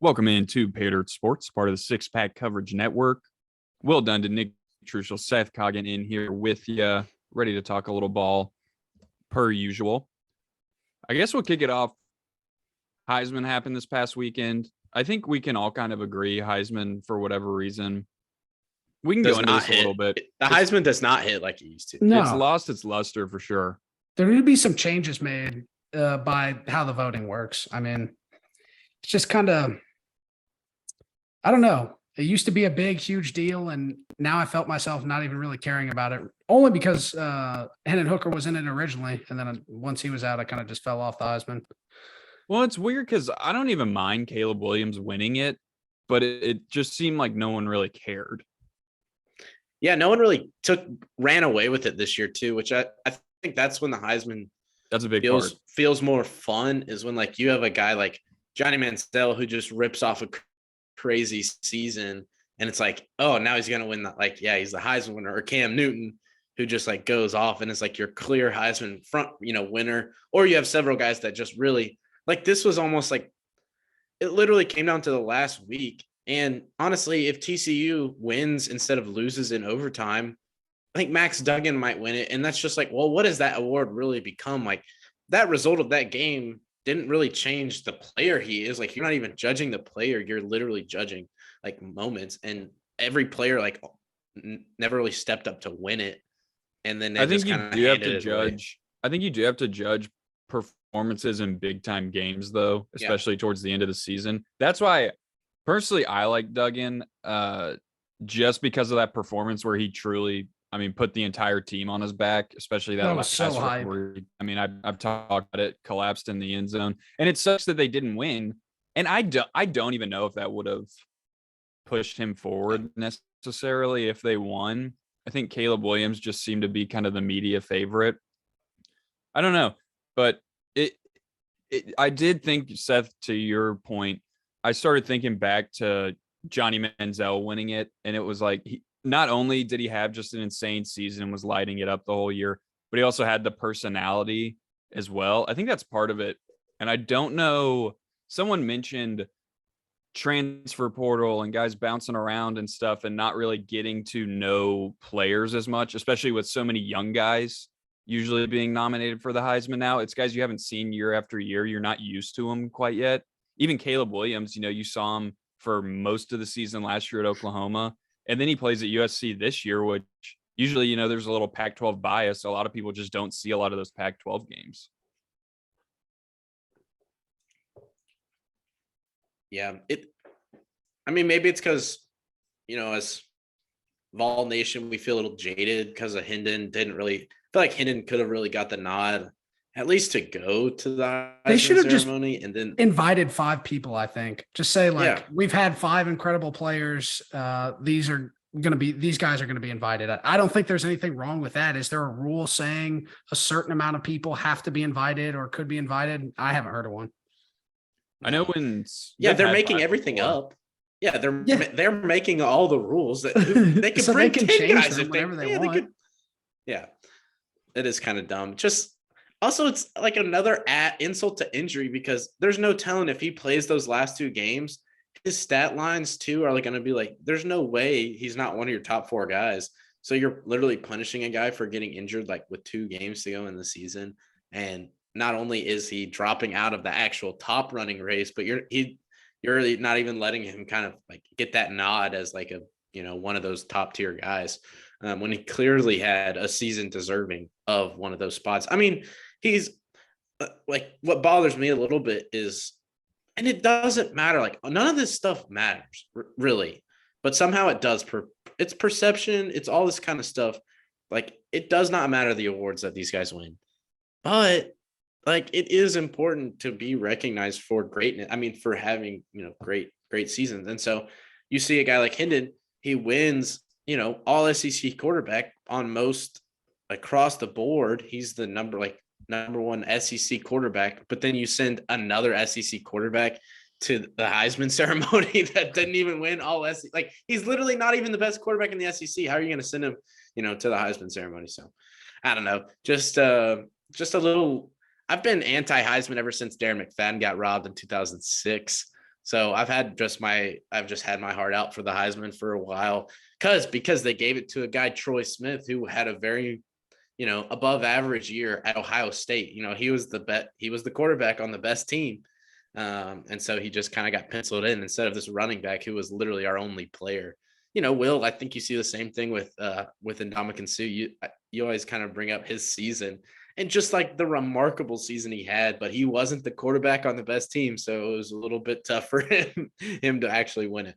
Welcome into Pay Dirt Sports, part of the Six Pack Coverage Network. Well done to Nick Truschel, Seth Coggin in here with you, ready to talk a little ball per usual. I guess we'll kick it off. Heisman happened this past weekend. I think we can all kind of agree Heisman, for whatever reason. We can go into this a little bit. The Heisman does not hit like it used to. No. It's lost its luster for sure. There need to be some changes made by how the voting works. I mean, it's just kind of, I don't know. It used to be a big, huge deal, and now I felt myself not even really caring about it, only because Hendon Hooker was in it originally, and then once he was out, I kind of just fell off the Heisman. Well, it's weird because I don't even mind Caleb Williams winning it, but it just seemed like no one really cared. Yeah, no one really ran away with it this year too, which I think that's when the Heisman that's a big feels more fun, is when like you have a guy like Johnny Manziel who just rips off a crazy season, and it's like, oh, now he's gonna win that. Like, yeah, he's the Heisman winner. Or Cam Newton, who just like goes off and is like your clear Heisman winner. Or you have several guys that just really like, this was almost like it literally came down to the last week. And honestly, if TCU wins instead of loses in overtime, I think Max Duggan might win it. And that's just like, well, what does that award really become? Like, that result of that game didn't really change the player he is. Like, you're not even judging the player. You're literally judging like moments. And every player like never really stepped up to win it. And then I think you do have to judge. I think you do have to judge performances in big time games, though, especially towards the end of the season. That's why personally I like Duggan, just because of that performance where he truly, I mean, put the entire team on his back, especially that was so high. I mean, I've talked about it, collapsed in the end zone, and it sucks that they didn't win. And I don't even know if that would have pushed him forward necessarily if they won. I think Caleb Williams just seemed to be kind of the media favorite. I don't know, but I did think, Seth, to your point, I started thinking back to Johnny Manziel winning it, and it was like, not only did he have just an insane season and was lighting it up the whole year, but he also had the personality as well. I think that's part of it. And I don't know, someone mentioned transfer portal and guys bouncing around and stuff and not really getting to know players as much, especially with so many young guys usually being nominated for the Heisman now. It's guys you haven't seen year after year. You're not used to them quite yet. Even Caleb Williams, you saw him for most of the season last year at Oklahoma. And then he plays at USC this year, which usually, there's a little Pac-12 bias. So a lot of people just don't see a lot of those Pac-12 games. Yeah. I mean, maybe it's because, as Vol Nation, we feel a little jaded because of Hendon. Didn't really feel like Hendon could have really got the nod, at least to go to the they should have ceremony, just and then invited 5 people. I think just say we've had 5 incredible players. These guys are going to be invited. I don't think there's anything wrong with that. Is there a rule saying a certain amount of people have to be invited or could be invited? I haven't heard of one. I know when they're making everything up. Yeah, they're making all the rules that they can so bring they can 10 change guys them if whenever they want. They could, it is kind of dumb. Just also, it's like another insult to injury, because there's no telling if he plays those last 2 games, his stat lines too are like going to be like, there's no way he's not one of your top 4 guys. So you're literally punishing a guy for getting injured like with 2 games to go in the season. And not only is he dropping out of the actual top running race, but you're really not even letting him kind of like get that nod as like a, one of those top tier guys, when he clearly had a season deserving of one of those spots. I mean, he's like, what bothers me a little bit is, and it doesn't matter, like none of this stuff matters really, but somehow it does. It's perception. It's all this kind of stuff. Like, it does not matter the awards that these guys win, but like, it is important to be recognized for greatness. I mean, for having, great seasons. And so you see a guy like Hendon, he wins, all SEC quarterback on most across the board. He's the number 1 SEC quarterback, but then you send another SEC quarterback to the Heisman ceremony that didn't even win all SEC. Like, he's literally not even the best quarterback in the SEC. How are you going to send him, to the Heisman ceremony? So I don't know, just a little. I've been anti-Heisman ever since Darren McFadden got robbed in 2006. So I've just had my heart out for the Heisman for a while because they gave it to a guy, Troy Smith, who had a very, above average year at Ohio State. He was the quarterback on the best team. And so he just kind of got penciled in instead of this running back who was literally our only player. Will, I think you see the same thing with Ndamukong Suh. You always kind of bring up his season and just like the remarkable season he had, but he wasn't the quarterback on the best team. So it was a little bit tough for him to actually win it.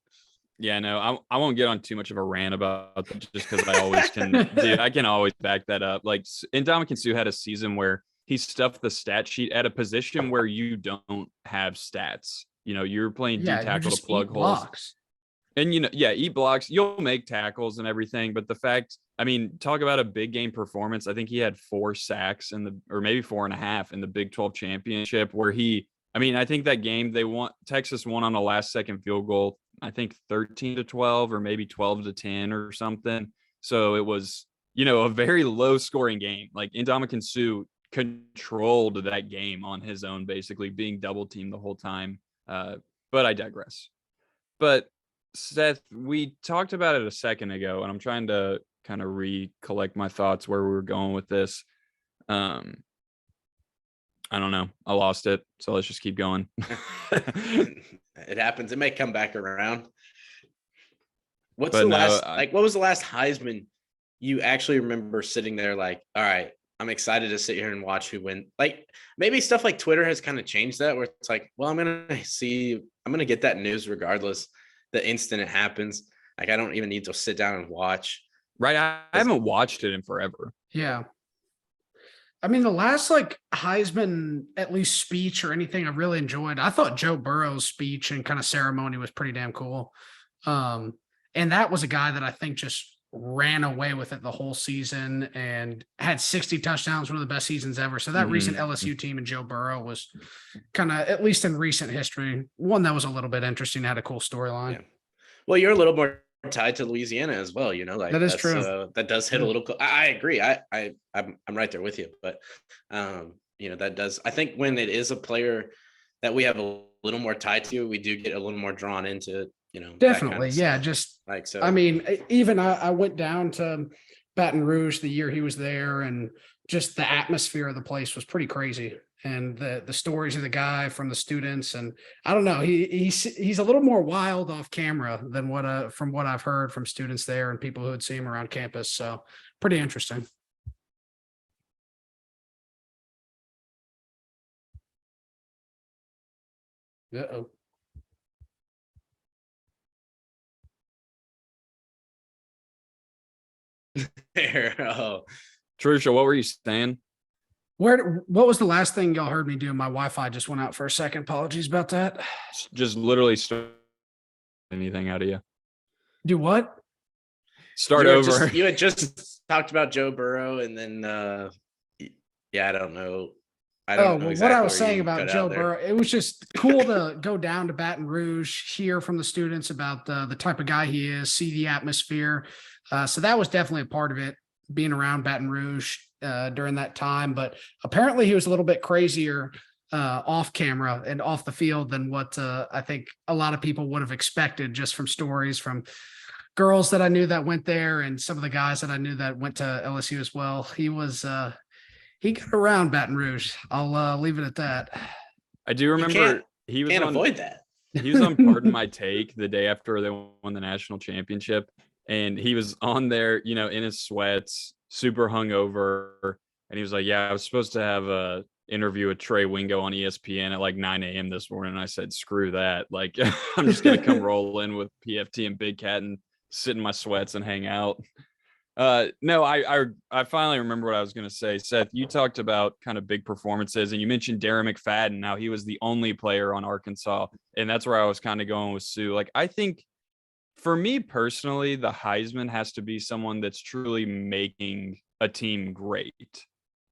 Yeah, no, I won't get on too much of a rant about that just because I always can. Dude, I can always back that up. Like, Ndamukong Suh had a season where he stuffed the stat sheet at a position where you don't have stats. You're playing D tackle to plug holes. Blocks. And, eat blocks. You'll make tackles and everything. But the fact, talk about a big game performance. I think he had 4 sacks or maybe 4.5 in the Big 12 championship where I think that game Texas won on a last second field goal. I think 13-12 or maybe 12-10 or something. So it was, a very low scoring game. Like Ndamukong Suh controlled that game on his own, basically being double teamed the whole time. But I digress. But Seth, we talked about it a second ago, and I'm trying to kind of recollect my thoughts where we were going with this. I don't know. I lost it. So let's just keep going. It happens. It may come back around. What was the last Heisman you actually remember sitting there like, all right, I'm excited to sit here and watch who win? Like maybe stuff like Twitter has kind of changed that where it's like, well, I'm going to get that news regardless the instant it happens. Like I don't even need to sit down and watch. Right. I haven't watched it in forever. Yeah. The last Heisman, at least speech or anything I really enjoyed, I thought Joe Burrow's speech and kind of ceremony was pretty damn cool. And that was a guy that I think just ran away with it the whole season and had 60 touchdowns, one of the best seasons ever. So that recent LSU team and Joe Burrow was kind of, at least in recent history, one that was a little bit interesting, had a cool storyline. Yeah. Well, you're a little more tied to Louisiana as well, that is true. That does hit a little. I agree. I'm right there with you, but that does. I think when it is a player that we have a little more tied to, we do get a little more drawn into. Definitely, yeah. Just like so. Even I went down to Baton Rouge the year he was there, and just the atmosphere of the place was pretty crazy. And the stories of the guy from the students, and I don't know, he's a little more wild off camera than from what I've heard from students there and people who had seen him around campus. So pretty interesting. Uh-oh. Oh, Trusha, what were you saying? What was the last thing y'all heard me do? My Wi-Fi just went out for a second. Apologies about that. Just literally start anything out of you. Do what? Start over. You had just talked about Joe Burrow, and then I don't know. Exactly what I was saying about Joe Burrow. It was just cool to go down to Baton Rouge, hear from the students about the type of guy he is, see the atmosphere. So that was definitely a part of it, being around Baton Rouge during that time. But apparently he was a little bit crazier off camera and off the field than what I think a lot of people would have expected just from stories from girls that I knew that went there and some of the guys that I knew that went to LSU as well. He got around Baton Rouge. I'll leave it at that. I do remember he was can't avoid that. He was on Pardon My Take the day after they won the national championship. And he was on there, in his sweats, super hungover. And he was like, yeah, I was supposed to have a interview with Trey Wingo on ESPN at like 9 a.m. this morning. And I said, screw that. Like, I'm just going to come roll in with PFT and Big Cat and sit in my sweats and hang out. No, I finally remember what I was going to say. Seth, you talked about kind of big performances and you mentioned Darren McFadden. Now he was the only player on Arkansas. And that's where I was kind of going with Sue. Like, I think for me personally, the Heisman has to be someone that's truly making a team great.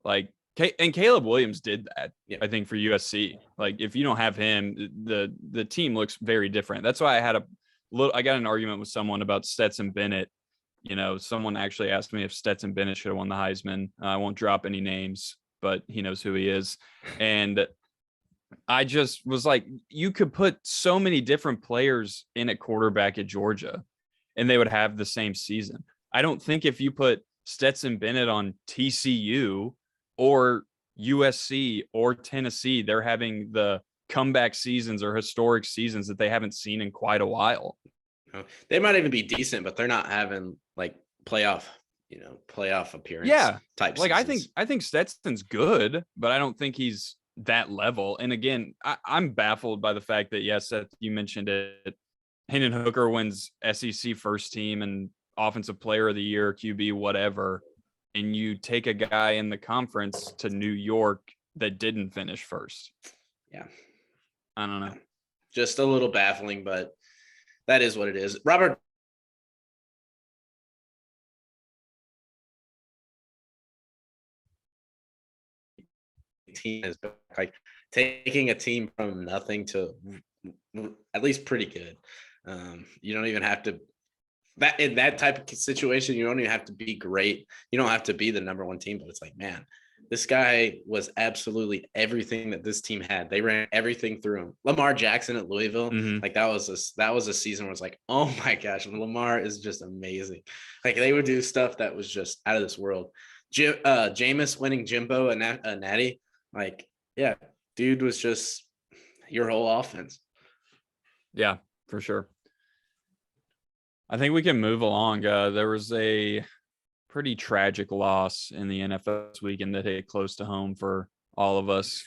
Like, and Caleb Williams did that, I think, for USC. Like, if you don't have him, the team looks very different. That's why I got an argument with someone about Stetson Bennett. Someone actually asked me if Stetson Bennett should have won the Heisman. I won't drop any names, but he knows who he is. And I just was like, you could put so many different players in at quarterback at Georgia and they would have the same season. I don't think if you put Stetson Bennett on TCU or USC or Tennessee, they're having the comeback seasons or historic seasons that they haven't seen in quite a while. They might even be decent, but they're not having like playoff appearance. Yeah. Type Like seasons. I think Stetson's good, but I don't think he's that level. And again, I'm baffled by the fact that, yes, Seth, you mentioned it. Hendon Hooker wins SEC first team and offensive player of the year, QB, whatever. And you take a guy in the conference to New York that didn't finish first. Yeah. I don't know. Just a little baffling, but that is what it is. Robert. Team is like taking a team from nothing to at least pretty good. You don't even have to that in that type of situation. You don't even have to be great. You don't have to be the number one team, but it's like, man, this guy was absolutely everything that this team had. They ran everything through him. Lamar Jackson at Louisville, like that was a season where it's like, oh my gosh, Lamar is just amazing. Like they would do stuff that was just out of this world. Jameis winning Jimbo and Natty, like, yeah, dude was just your whole offense. Yeah, for sure. I think we can move along. There was a pretty tragic loss in the NFL this weekend that hit close to home for all of us.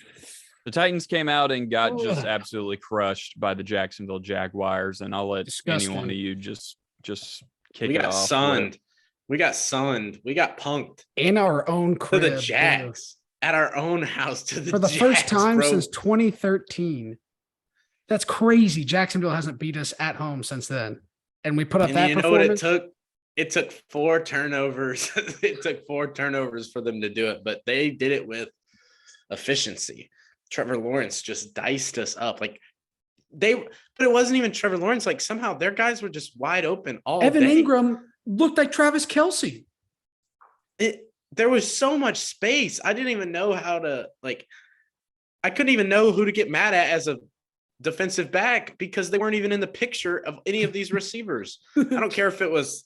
The Titans came out and got just absolutely crushed by the Jacksonville Jaguars, and I'll let any one of you just kick it off. We got sunned. We got punked in our own crib to the Jags at our own house for the first time since 2013. That's crazy. Jacksonville hasn't beat us at home since then. And we put up that performance. What it took? It took 4 turnovers. It took 4 turnovers for them to do it, but they did it with efficiency. Trevor Lawrence just diced us up. But it wasn't even Trevor Lawrence. Like somehow their guys were just wide open all Evan day. Ingram looked like Travis Kelce. There was so much space. I didn't even know how to I couldn't even know who to get mad at as a defensive back because they weren't even in the picture of any of these receivers. I don't care if it was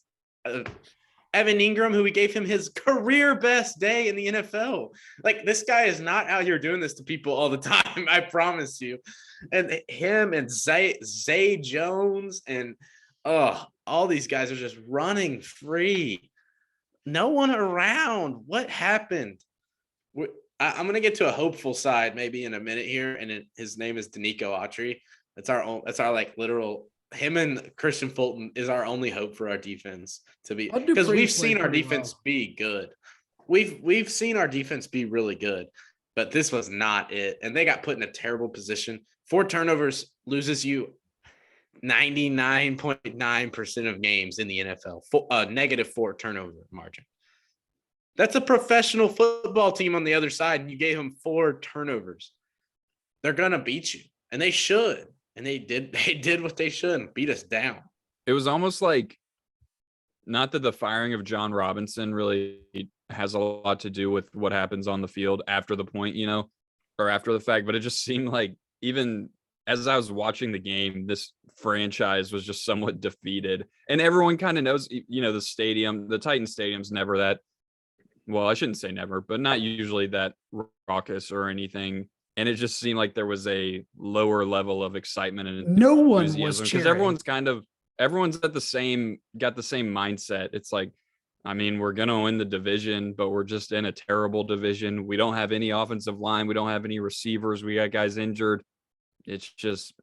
Evan Ingram, who we gave him his career best day in the NFL. Like this guy is not out here doing this to people all the time. I promise you. And him and Zay Jones and all these guys are just running free. No one around. What happened? I'm going to get to a hopeful side maybe in a minute here. And his name is Danico Autry. That's our literal, him and Christian Fulton is our only hope for our defense to be, because we've seen our defense be good. We've seen our defense be really good, but this was not it. And they got put in a terrible position. 4 turnovers loses you 99.9% of games in the NFL, -4 turnover margin. That's a professional football team on the other side, and you gave them 4 turnovers. They're gonna beat you, and they should. And they did what they should and beat us down. It was almost like, not that the firing of John Robinson really has a lot to do with what happens on the field after the point, or after the fact, but it just seemed like even as I was watching the game, this franchise was just somewhat defeated. And everyone kind of knows, the stadium, the Titan Stadium's never that, well, I shouldn't say never, but not usually that raucous or anything. And it just seemed like there was a lower level of excitement and no one was cheering because everyone's got the same mindset. It's like, I mean, we're going to win the division, but we're just in a terrible division. We don't have any offensive line. We don't have any receivers. We got guys injured. It's just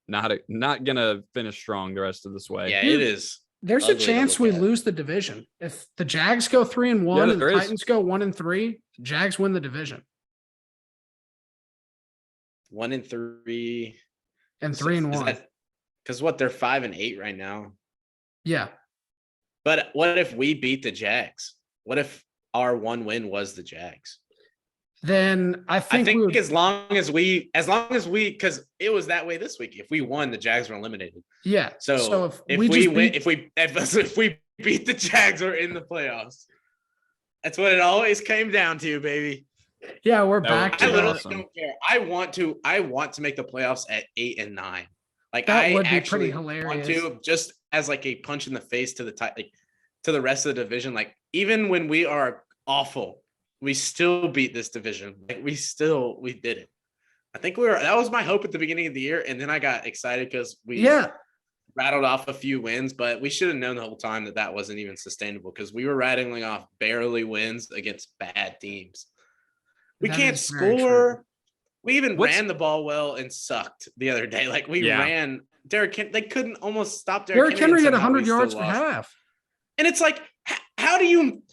not going to finish strong the rest of this way. Yeah, it is. There's a chance we lose the division. If the Jags go 3-1 and the Titans go 1-3, Jags win the division. 1-3 and 3-1. Because they're 5-8 right now. Yeah. But what if we beat the Jags? What if our one win was the Jags? Then I think as long as we, because it was that way this week. If we won, the Jags were eliminated. Yeah. So if we beat the Jags, we're in the playoffs. That's what it always came down to, baby. Yeah, we're That back would to I be literally awesome. don't care. I want to make the playoffs at 8 and 9. Like That I would be actually pretty want hilarious. to, just as like a punch in the face to to the rest of the division. Like even when we are awful, we still beat this division. Like we did it. I think that was my hope at the beginning of the year, and then I got excited because we Yeah, rattled off a few wins, but we should have known the whole time that that wasn't even sustainable because we were rattling off barely wins against bad teams. We that can't is very true. score. We even What's- ran the ball well and sucked the other day. Like we Yeah. ran they couldn't almost stop Derrick and Henry had somehow 100 we still yards for lost. half. And it's like, how do you,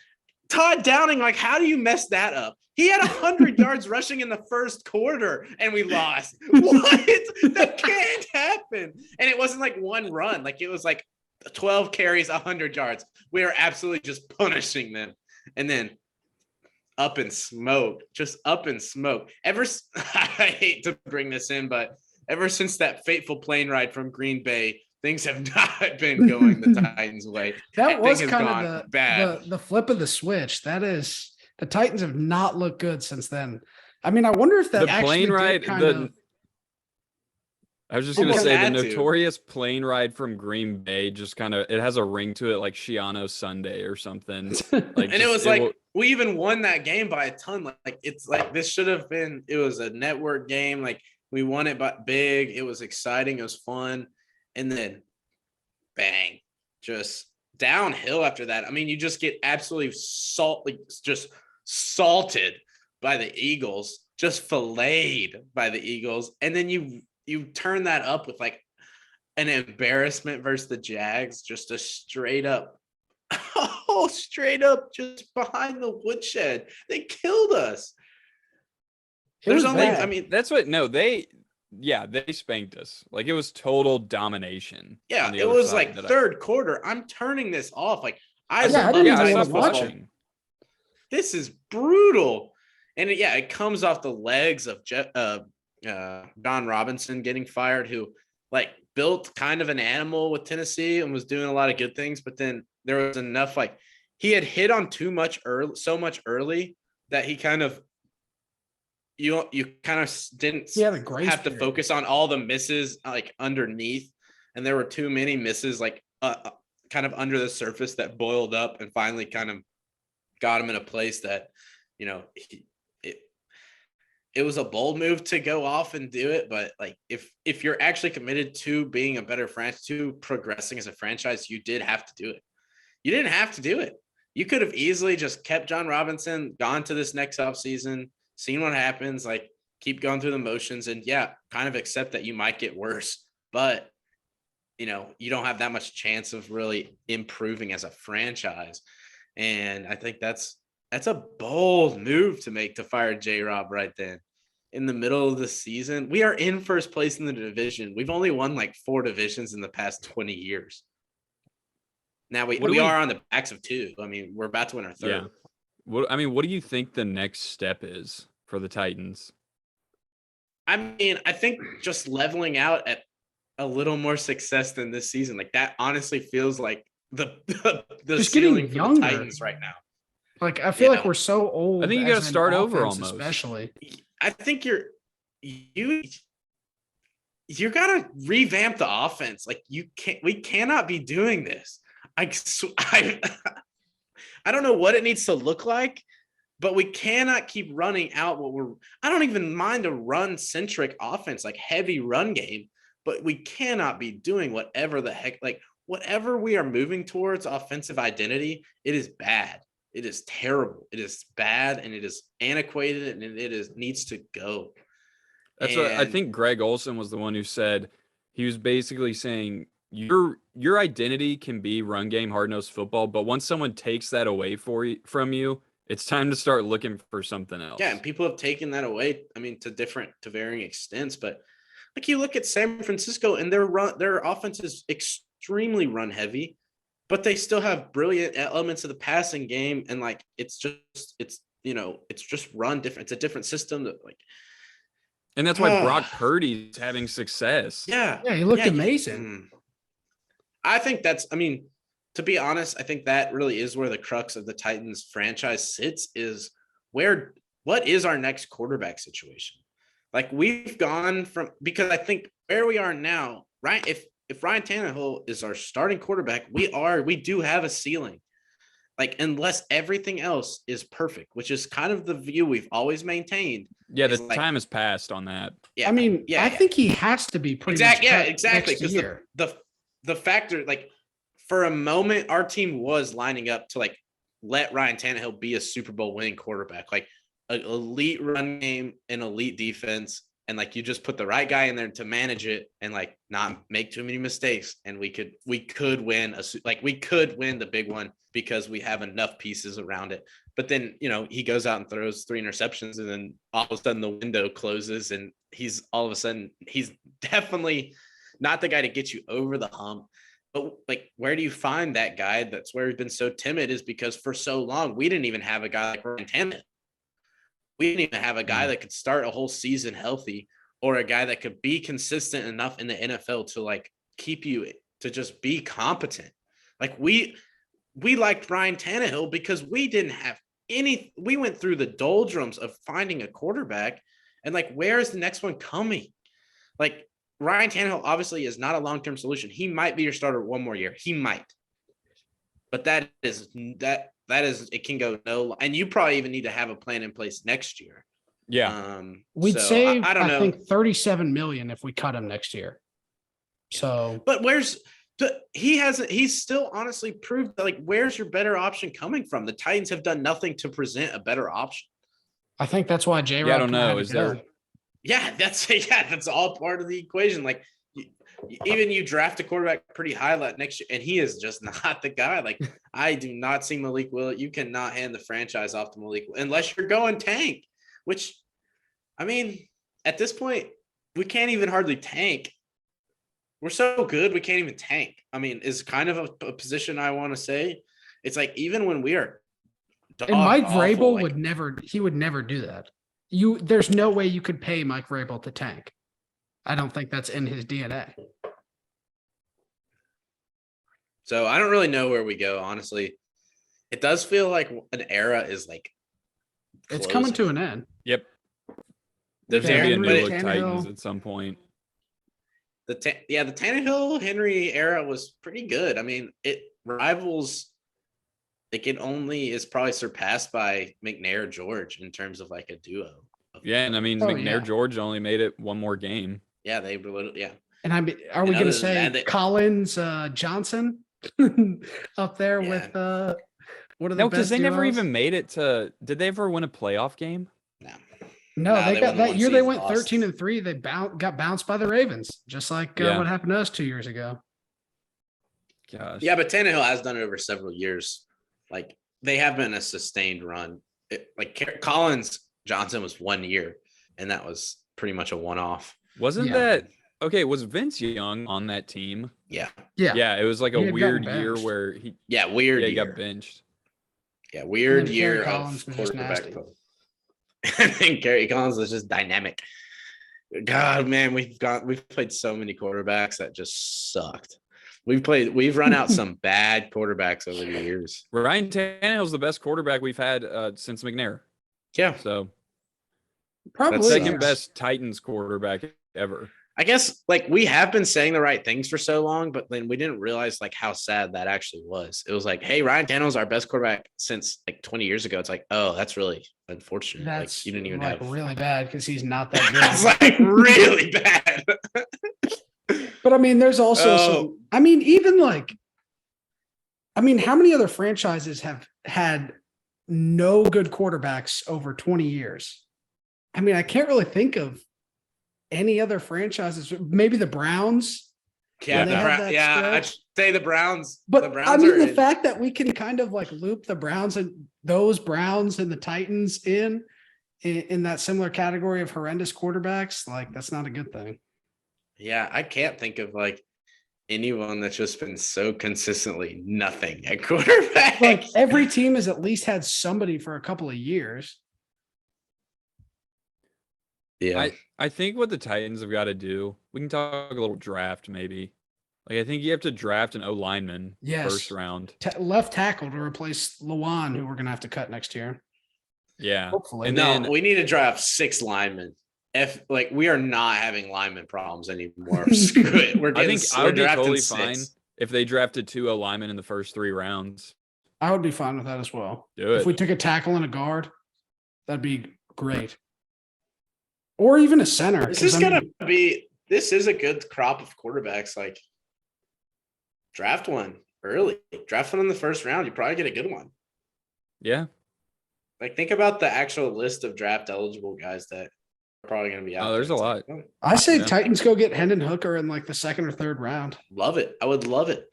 Todd Downing, like, how do you mess that up? He had 100 yards rushing in the first quarter and we lost. What? That can't happen. And it wasn't like one run. Like it was like 12 carries, 100 yards. We are absolutely just punishing them. And then up in smoke, just up in smoke. I hate to bring this in, but ever since that fateful plane ride from Green Bay, things have not been going the Titans' way. That was has kind gone of bad. the flip of the switch. That is, the Titans have not looked good since then. I mean, I wonder if that The actually plane did ride, kind of. I was just gonna Almost say the had to. notorious plane ride from Green Bay just kind of, it has a ring to it like Shiano Sunday or something. Like, And it was like we even won that game by a ton. Like it's like this should have been. It was a network game. Like we won it by big. It was exciting. It was fun. And then, bang, just downhill after that. I mean, you just get absolutely just salted by the Eagles, just filleted by the Eagles, and then you turn that up with like an embarrassment versus the Jags, just a straight up, just behind the woodshed. They killed us. It was There's only, bad. I mean, that's what, no, they spanked us. Like it was total domination. yeah, on the it other was side like that third quarter. I'm turning this off. Like I Yeah, I love didn't yeah, I even Titans stopped watch football. it. watching. This is brutal. And yeah, it comes off the legs of John Robinson getting fired, who like built kind of an animal with Tennessee and was doing a lot of good things. But then there was enough, like he had hit on so much early that he kind of, you kind of didn't He had a grace have to period. focus on all the misses like underneath. And there were too many misses like kind of under the surface that boiled up and finally kind of got him in a place that, you know, it was a bold move to go off and do it. But like, if you're actually committed to being a better franchise, to progressing as a franchise, you did have to do it. You didn't have to do it. You could have easily just kept John Robinson, gone to this next offseason, seen what happens, like keep going through the motions and yeah, kind of accept that you might get worse, but you know, you don't have that much chance of really improving as a franchise. And I think that's a bold move to make, to fire J-Rob right then in the middle of the season. We are in first place in the division. We've only won like 4 divisions in the past 20 years. Now we are on the backs of 2. I mean, we're about to win our 3rd. Yeah. What do you think the next step is for the Titans? I mean, I think just leveling out at a little more success than this season. Like that honestly feels like the Just ceiling getting for the younger. Titans right now. Like I feel You like know, we're so old. I think you got gotta to start over almost. especially. I think you gotta revamp the offense. Like we cannot be doing this. I don't know what it needs to look like, but we cannot keep running out I don't even mind a run centric offense, like heavy run game, but we cannot be doing whatever the heck, like whatever we are moving towards offensive identity. It is bad. It is terrible. It is bad and it is antiquated and it needs to go. That's what I think Greg Olson was the one who said. He was basically saying your identity can be run game, hard-nosed football, but once someone takes that away from you, it's time to start looking for something else. Yeah, and people have taken that away. I mean, to varying extents, but like you look at San Francisco and their offense is extremely run heavy, but they still have brilliant elements of the passing game, and like it's just run different. It's a different system that like. And that's why Brock Purdy's having success. Yeah. Yeah, he looked amazing. I think to be honest, I think that really is where the crux of the Titans franchise sits, is where what is our next quarterback situation? Like we've gone from, because I think where we are now, right? If Ryan Tannehill is our starting quarterback, we do have a ceiling. Like unless everything else is perfect, which is kind of the view we've always maintained. Yeah, the like, time has passed on that. Yeah, I mean, yeah, I think he has to be pretty much cut exactly. next Because year. the factor, like for a moment, our team was lining up to like let Ryan Tannehill be a Super Bowl winning quarterback, like an elite run game, an elite defense, and like you just put the right guy in there to manage it and like not make too many mistakes, and we could win we could win the big one because we have enough pieces around it. But then, you know, he goes out and throws 3 interceptions, and then all of a sudden the window closes, and he's definitely not the guy to get you over the hump. But like, where do you find that guy? That's where he's been so timid, is because for so long we didn't even have a guy like Ryan Tannehill. We didn't even have a guy that could start a whole season healthy, or a guy that could be consistent enough in the NFL to like keep you to just be competent. Like we liked Ryan Tannehill because we didn't have we went through the doldrums of finding a quarterback, and like, where is the next one coming? Like Ryan Tannehill obviously is not a long-term solution. He might be your starter one more year. He might. But that is it can go no, and you probably even need to have a plan in place next year. Yeah. We'd save, I don't know. I think 37 million if we cut him next year. So, but he's still honestly proved that, like, where's your better option coming from? The Titans have done nothing to present a better option. I think that's why J-Rod. Yeah, I don't know. Is there? Yeah, that's all part of the equation. Like, even you draft a quarterback pretty high next year, and he is just not the guy. Like, I do not see Malik Willis. You cannot hand the franchise off to Malik unless you're going tank, which, I mean, at this point, we can't even hardly tank. We're so good, we can't even tank. I mean, is kind of a position I want to say. It's like, even when we are and Mike Vrabel like, would never do that. There's no way you could pay Mike Vrabel to tank. I don't think that's in his DNA. So I don't really know where we go, honestly. It does feel like an era is like closing. It's coming to an end. Yep. There's gonna be a new look Tannehill. Titans at some point. The Tannehill Henry era was pretty good. I mean, it rivals. Like, it only is probably surpassed by McNair George in terms of like a duo. Yeah, and I mean, McNair George only made it one more game. Yeah, they were little. Yeah. And are we going to say Collins Johnson up there with what are the best because they never duos? even made it to. Did they ever win a playoff game? No, they got that year. They went 13-3. They got bounced by the Ravens, just like what happened to us 2 years ago. Gosh. Yeah, but Tannehill has done it over several years. Like, they have been a sustained run. Collins Johnson was 1 year, and that was pretty much a one-off. Wasn't that okay? Was Vince Young on that team? Yeah. It was like a weird year where he got benched. Yeah, weird year of quarterback. And then Gary Collins was just dynamic. God, man, we've played so many quarterbacks that just sucked. We've run out some bad quarterbacks over the years. Ryan Tannehill's the best quarterback we've had since McNair. Yeah. So probably that's second best Titans quarterback ever. I guess, like, we have been saying the right things for so long, but then we didn't realize like how sad that actually was. It was like, hey, Ryan Tannehill's our best quarterback since like 20 years ago. It's like, oh, that's really unfortunate. That's like, you didn't even like have really bad because he's not that good. That's like really bad. But I mean, there's also some. I mean, even like, how many other franchises have had no good quarterbacks over 20 years? I mean, I can't really think of any other franchises. Maybe the Browns. Yeah, I'd say the Browns. But the Browns I mean, the fact that we can kind of like loop the Browns and those Browns and the Titans in that similar category of horrendous quarterbacks, like, that's not a good thing. Yeah, I can't think of like anyone that's just been so consistently nothing at quarterback. Like, every team has at least had somebody for a couple of years. Yeah. I think what the Titans have got to do, we can talk a little draft maybe. Like, I think you have to draft an O-lineman first round. Left tackle to replace Lawan, who we're going to have to cut next year. Yeah. Hopefully. And No, then we need to draft 6 linemen. If we are not having lineman problems anymore. Screw it. We're I getting. think I We're would be drafting totally 6. fine if they drafted 2 linemen in the first 3 rounds. I would be fine with that as well. Do If it. we took a tackle and a guard, that'd be great. Or even a center. This 'cause is I gonna mean, be. This is a good crop of quarterbacks. Like, draft one early. Draft one in the first round. You probably get a good one. Yeah. Like, think about the actual list of draft eligible guys that are probably going to be out. Oh, there's there. a It's lot. like, I say Yeah. Titans go get Hendon Hooker in like the 2nd or 3rd round. love it. I would love it.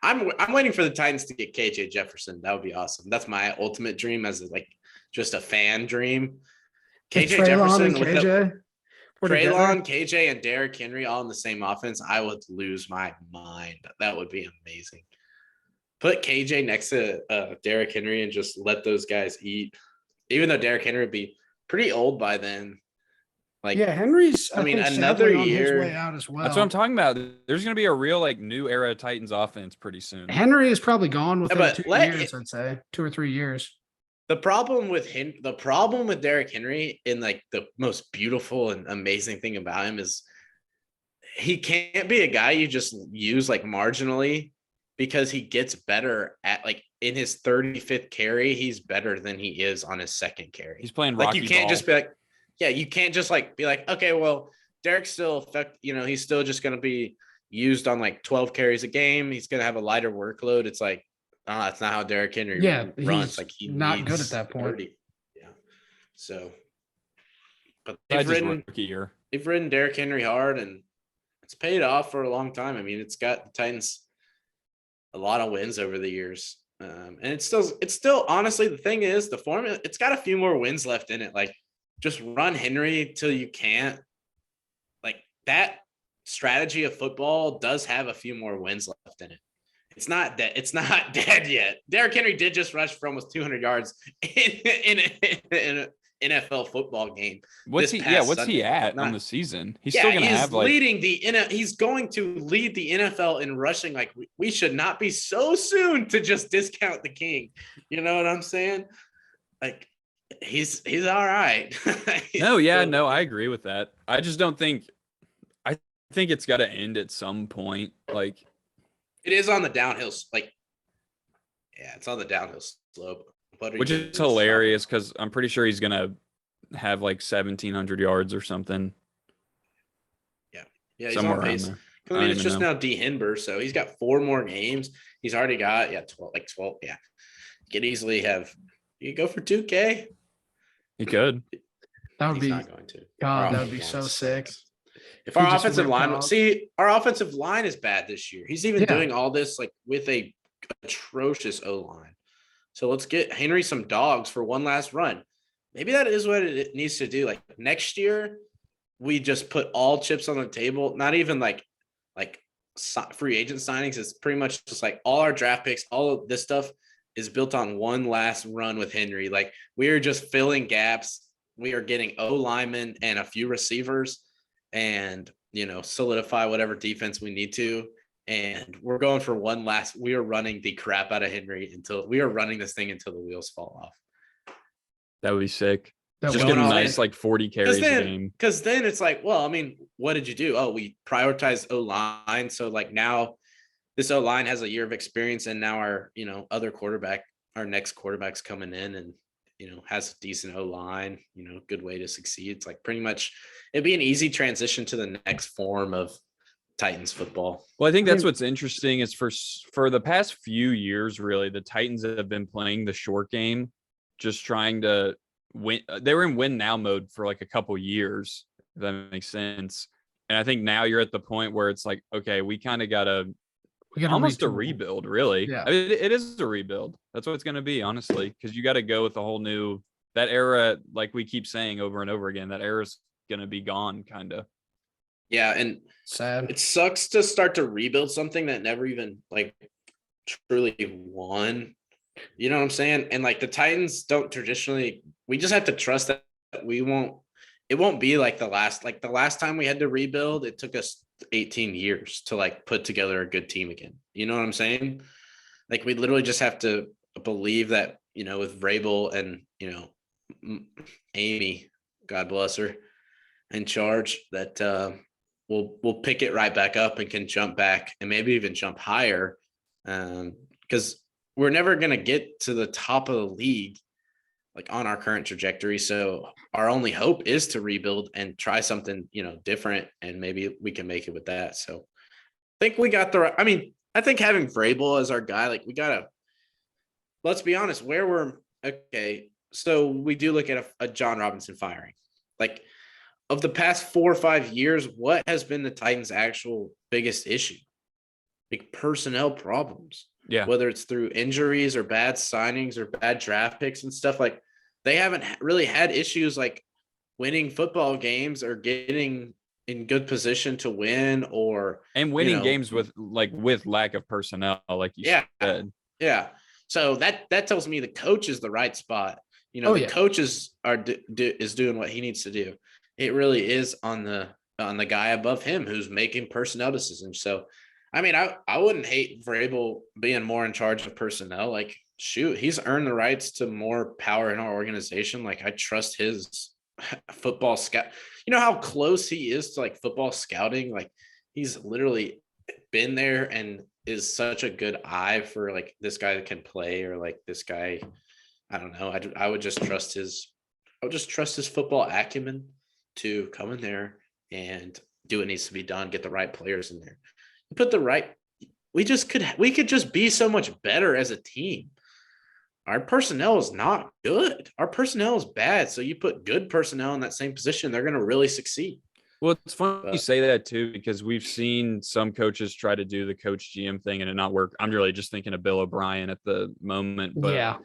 I'm waiting for the Titans to get KJ Jefferson. That would be awesome. That's my ultimate dream as like just a fan dream. KJ Traylon Jefferson and with KJ. were together. Traylon, KJ, and Derrick Henry all in the same offense. I would lose my mind. That would be amazing. Put KJ next to Derrick Henry and just let those guys eat. Even though Derrick Henry would be pretty old by then. Like, Yeah, Henry's. I mean, think, another sadly on his year- way out as well. That's what I'm talking about. There's going to be a real like new era Titans offense pretty soon. Henry is probably gone within but 2 let years. I'd say 2 or 3 years. the problem with him, the problem with Derrick Henry, and like the most beautiful and amazing thing about him is he can't be a guy you just use like marginally, because he gets better at like in his 35th carry, he's better than he is on his 2nd carry. He's playing Like, Rocky you can't ball. just be like, yeah, you can't just like be like, okay, well, Derek's still he's still just going to be used on like 12 carries a game. He's going to have a lighter workload. It's like, that's not how Derrick Henry Yeah, runs. he's Like, he not good needs at that point. 30. Yeah. So, but Besides his rookie year. they've ridden Derrick Henry hard, and it's paid off for a long time. I mean, it's got the Titans a lot of wins over the years. And it's still honestly, the thing is, the formula, it's got a few more wins left in it. Like, just run Henry till you can't. Like, that strategy of football does have a few more wins left in it. It's not dead. It's not dead yet. Derrick Henry did just rush for almost 200 yards in an NFL football game. What's this he past what's he Sunday. at Not- on the season? He's still going to have like leading he's going to lead the NFL in rushing. Like, we should not be so soon to just discount the king. You know what I'm saying? Like, he's all right. No, yeah, no, I agree with that. I just don't think I think it's got to end at some point. Like, it is on the downhill. Like, yeah, it's on the downhill slope. which is hilarious because I'm pretty sure he's going to have like 1,700 yards or something. Yeah, he's somewhere on around pace. there. I I mean, don't it's even just know. now D Henber, so he's got 4 more games. He's already got 12. Yeah, he could easily have. You go for 2K. He could. That would He's be not going to. God. Our That would be offensive so line sick. sucks. If He our just offensive ripped line, off. our offensive line is bad this year. He's even Yeah. doing all this like with a atrocious O line. So let's get Henry some dogs for one last run. Maybe that is what it needs to do. Like, next year, we just put all chips on the table. Not even like free agent signings. It's pretty much just like all our draft picks, all of this stuff is built on one last run with Henry. Like, we are just filling gaps. We are getting O linemen and a few receivers, and solidify whatever defense we need to. And we're going for one last. We are running the crap out of Henry until we are running this thing until the wheels fall off. That would be sick. That Just would get a all be- nice like 40 carries a game. Because then it's like, well, I mean, what did you do? Oh, we prioritized O line. So like now, this O line has a year of experience, and now our our next quarterback's coming in and has a decent O line. Good way to succeed. It's like pretty much it'd be an easy transition to the next form of Titans football. Well, I think that's what's interesting is for the past few years, really, the Titans have been playing the short game, just trying to win. They were in win now mode for like a couple years, if that makes sense. And I think now you're at the point where it's like, okay, we kind of got to almost a retool. rebuild, really. Yeah. I mean, it is a rebuild. That's what it's going to be, honestly, because you got to go with a whole new that era. Like we keep saying over and over again, that era is going to be gone, kind of. Yeah, and Sad. it sucks to start to rebuild something that never even like truly won. You know what I'm saying? And like the Titans don't traditionally, we just have to trust that it won't be like the last time we had to rebuild, it took us 18 years to like put together a good team again. You know what I'm saying? Like we literally just have to believe that, with Vrabel and, Amy, God bless her, in charge, that will pick it right back up and can jump back and maybe even jump higher, because we're never going to get to the top of the league like on our current trajectory. So our only hope is to rebuild and try something, different, and maybe we can make it with that. So I think we got the right. I mean, I think having Vrabel as our guy, like, we gotta, let's be honest, where we're okay. So we do look at a John Robinson firing. Like, of the past 4 or 5 years, what has been the Titans' actual biggest issue? Like, personnel problems. Yeah. Whether it's through injuries or bad signings or bad draft picks and stuff, like, they haven't really had issues like winning football games or getting in good position to win, or winning games with lack of personnel, like you said. Yeah. So that tells me the coach is the right spot. Coach is doing what he needs to do. It really is on the guy above him who's making personnel decisions. So I mean, I wouldn't hate Vrabel being more in charge of personnel. Like, shoot, he's earned the rights to more power in our organization. Like, I trust his football scout. You know how close he is to like football scouting? Like, he's literally been there and is such a good eye for like, this guy that can play, or like, this guy, I don't know. I would just trust his football acumen to come in there and do what needs to be done, get the right players in there. We could just be so much better as a team. Our personnel is not good. Our personnel is bad. So you put good personnel in that same position, they're going to really succeed. Well, it's funny you say that too, because we've seen some coaches try to do the coach GM thing and it not work. I'm really just thinking of Bill O'Brien at the moment. But yeah,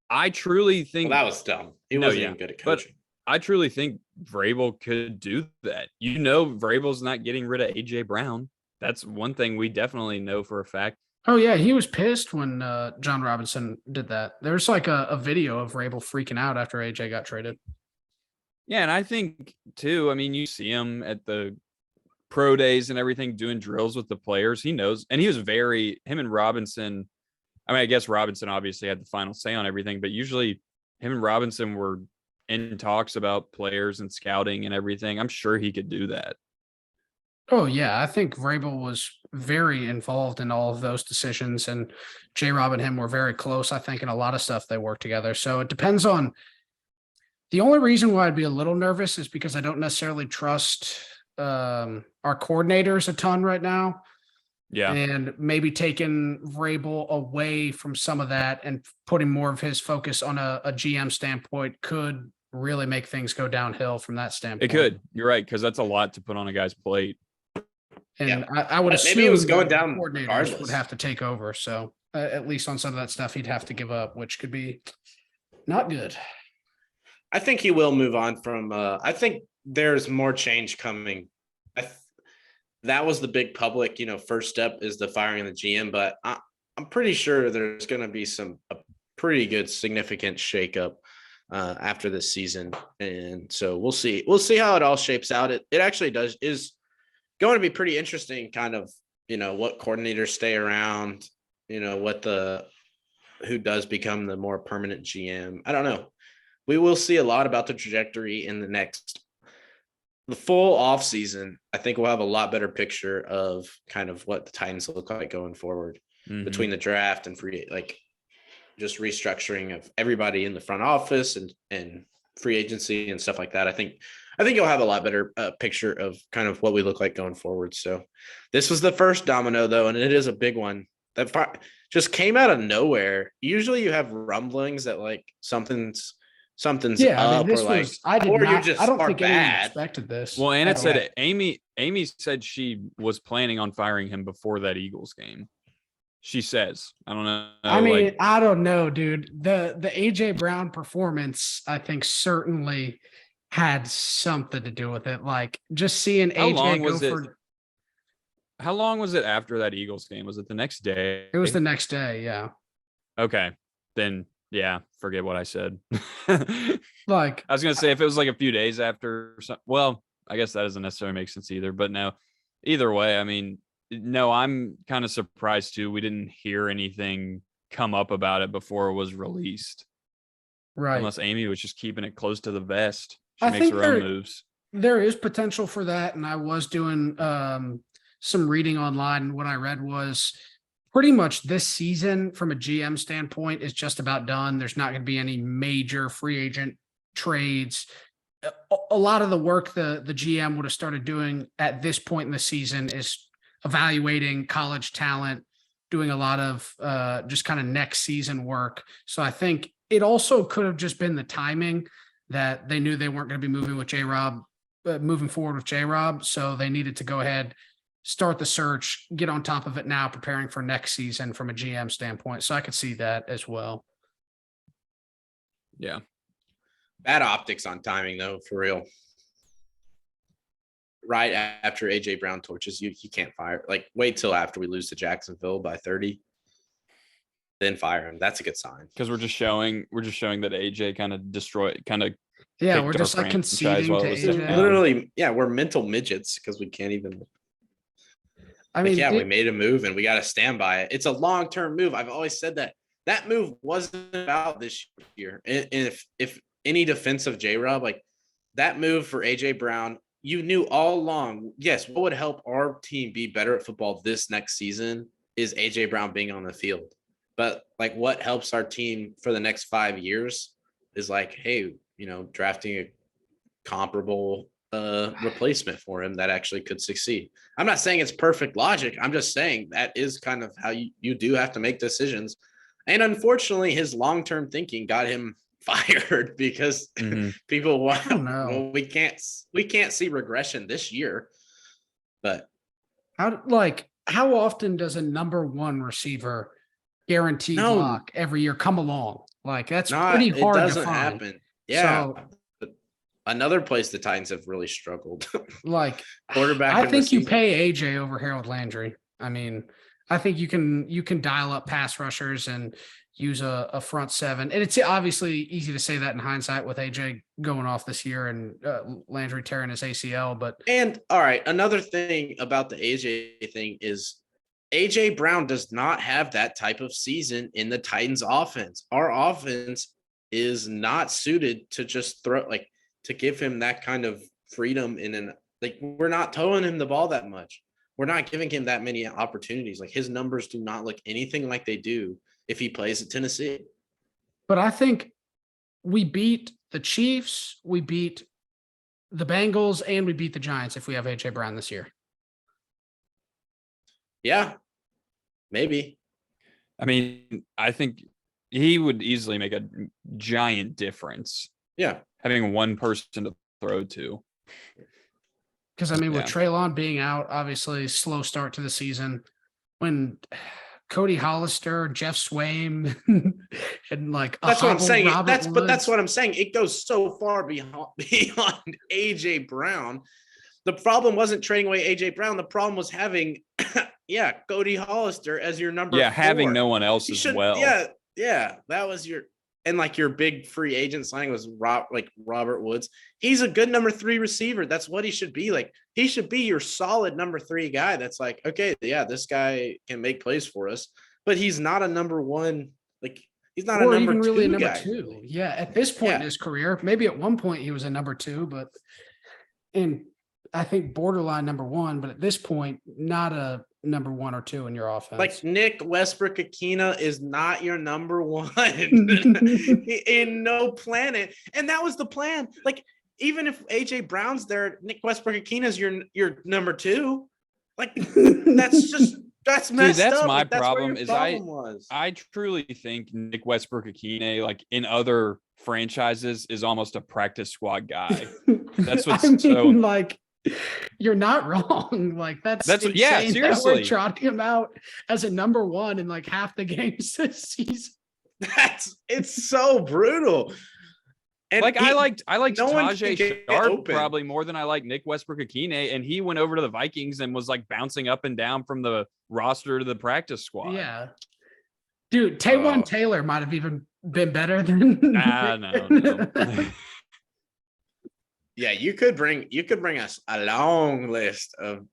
I truly think that was dumb. He wasn't even good at coaching. But I truly think Vrabel could do that. Vrabel's not getting rid of AJ Brown. That's one thing we definitely know for a fact. Oh, yeah. He was pissed when John Robinson did that. There's like a video of Vrabel freaking out after AJ got traded. Yeah, and I think, too, I mean, you see him at the pro days and everything doing drills with the players. He knows. And he was him and Robinson. I mean, I guess Robinson obviously had the final say on everything, but usually him and Robinson were in talks about players and scouting and everything. I'm sure he could do that. Oh, yeah. I think Vrabel was very involved in all of those decisions, and J-Rob and him were very close, I think, in a lot of stuff they worked together. So it depends on – the only reason why I'd be a little nervous is because I don't necessarily trust our coordinators a ton right now. Yeah. And maybe taking Vrabel away from some of that and putting more of his focus on a GM standpoint could really make things go downhill from that standpoint. It could. You're right, because that's a lot to put on a guy's plate. And I would assume maybe it was going that down coordinators regardless. would have to take over. So at least on some of that stuff, he'd have to give up, which could be not good. I think he will move on from. I think there's more change coming. That was the big public, first step is the firing of the GM, but I'm pretty sure there's going to be a pretty good significant shakeup after this season, and so we'll see. We'll see how it all shapes out. It actually is going to be pretty interesting, kind of, what coordinators stay around, who does become the more permanent GM. I don't know. We will see a lot about the trajectory in the full off season. I think we'll have a lot better picture of kind of what the Titans look like going forward between the draft and just restructuring of everybody in the front office and free agency and stuff like that. I think you'll have a lot better picture of kind of what we look like going forward. So this was the first domino though, and it is a big one that just came out of nowhere. Usually you have rumblings that like something's Yeah, up, I mean, this or was, I did or not, you just I don't are think anyone bad. expected this. Well, and it at said all. Amy said she was planning on firing him before that Eagles game. She says, I don't know. I mean, I don't know, dude. The AJ Brown performance, I think, certainly had something to do with it. Like, just seeing AJ go for. How long was it after that Eagles game? Was it the next day? It was the next day, yeah. Okay, then yeah, forget what I said. Like, I was gonna say if it was like a few days after. Well, I guess that doesn't necessarily make sense either. But no, either way, I mean, no, I'm kind of surprised too. We didn't hear anything come up about it before it was released. Right. Unless Amy was just keeping it close to the vest. She I makes think her own moves. there is potential for that. And I was doing some reading online. And what I read was pretty much this season from a GM standpoint is just about done. There's not going to be any major free agent trades. A lot of the work the GM would have started doing at this point in the season is evaluating college talent, doing a lot of just kind of next season work. So I think it also could have just been the timing that they knew they weren't going to be moving with J-Rob, moving forward with J-Rob. So they needed to go ahead, start the search, get on top of it now, preparing for next season from a GM standpoint. So I could see that as well. Yeah. Bad optics on timing, though, for real. Right after AJ Brown torches you, can't fire. Like, wait till after we lose to Jacksonville by 30, then fire him. That's a good sign. Because we're just showing that AJ kind of Yeah, we're just like conceding to AJ. Literally, yeah, we're mental midgets because we can't even. I mean, we made a move and we got to stand by it. It's a long-term move. I've always said that move wasn't about this year. And if any defense of J-Rob, like that move for AJ Brown, you knew all along, yes, what would help our team be better at football this next season is AJ Brown being on the field. But like what helps our team for the next 5 years is like, hey, drafting a comparable replacement for him that actually could succeed. I'm not saying it's perfect logic. I'm just saying that is kind of how you do have to make decisions. And unfortunately, his long-term thinking got him fired because people want. Well, we can't see regression this year. But how often does a number one receiver guaranteed lock every year come along? Like that's pretty hard. It doesn't happen. Yeah. So, another place the Titans have really struggled. Like quarterback. I think you pay AJ over Harold Landry. I mean, I think you can dial up pass rushers and use a front seven. And it's obviously easy to say that in hindsight with AJ going off this year and Landry tearing his ACL. And all right, another thing about the AJ thing is AJ Brown does not have that type of season in the Titans offense. Our offense is not suited to just to give him that kind of freedom we're not throwing him the ball that much. We're not giving him that many opportunities. Like his numbers do not look anything like they do if he plays at Tennessee. But I think we beat the Chiefs, we beat the Bengals, and we beat the Giants if we have AJ Brown this year. Yeah, maybe. I mean, I think he would easily make a giant difference. Yeah. Having one person to throw to. Because, I mean, with Treylon being out, obviously slow start to the season. When Cody Hollister, Jeff Swaim, and that's what I'm saying. That's what I'm saying. It goes so far beyond AJ Brown. The problem wasn't trading away AJ Brown. The problem was having, Cody Hollister as your number. Yeah, 4. Having no one else as well. Yeah, that was your big free agent signing was Robert Woods. He's a good number 3 receiver. That's what he should be. Like he should be your solid number 3 guy. That's like, okay, yeah, this guy can make plays for us, but he's not a number 1. Like he's not or a number even 2 really a number guy. 2. Yeah, at this point in his career, maybe at one point he was a number 2, but I think borderline number 1. But at this point, not a number 1 or 2 in your offense. Like Nick Westbrook-Akina is not your number 1 in no planet. And that was the plan. Like, even if AJ Brown's there, Nick Westbrook-Akina is your number 2. Like, that's messed that's up. my problem. I truly think Nick Westbrook-Akina, like in other franchises, is almost a practice squad guy. That's what's you're not wrong. Like that's yeah, seriously. We're trotting him out as a number 1 in like half the games this season. It's so brutal. And I liked Tajay Sharp probably more than I like Nick Westbrook-Akina, and he went over to the Vikings and was like bouncing up and down from the roster to the practice squad. Yeah, dude, Taywan Taylor might have even been better than. No. Yeah, you could bring us a long list of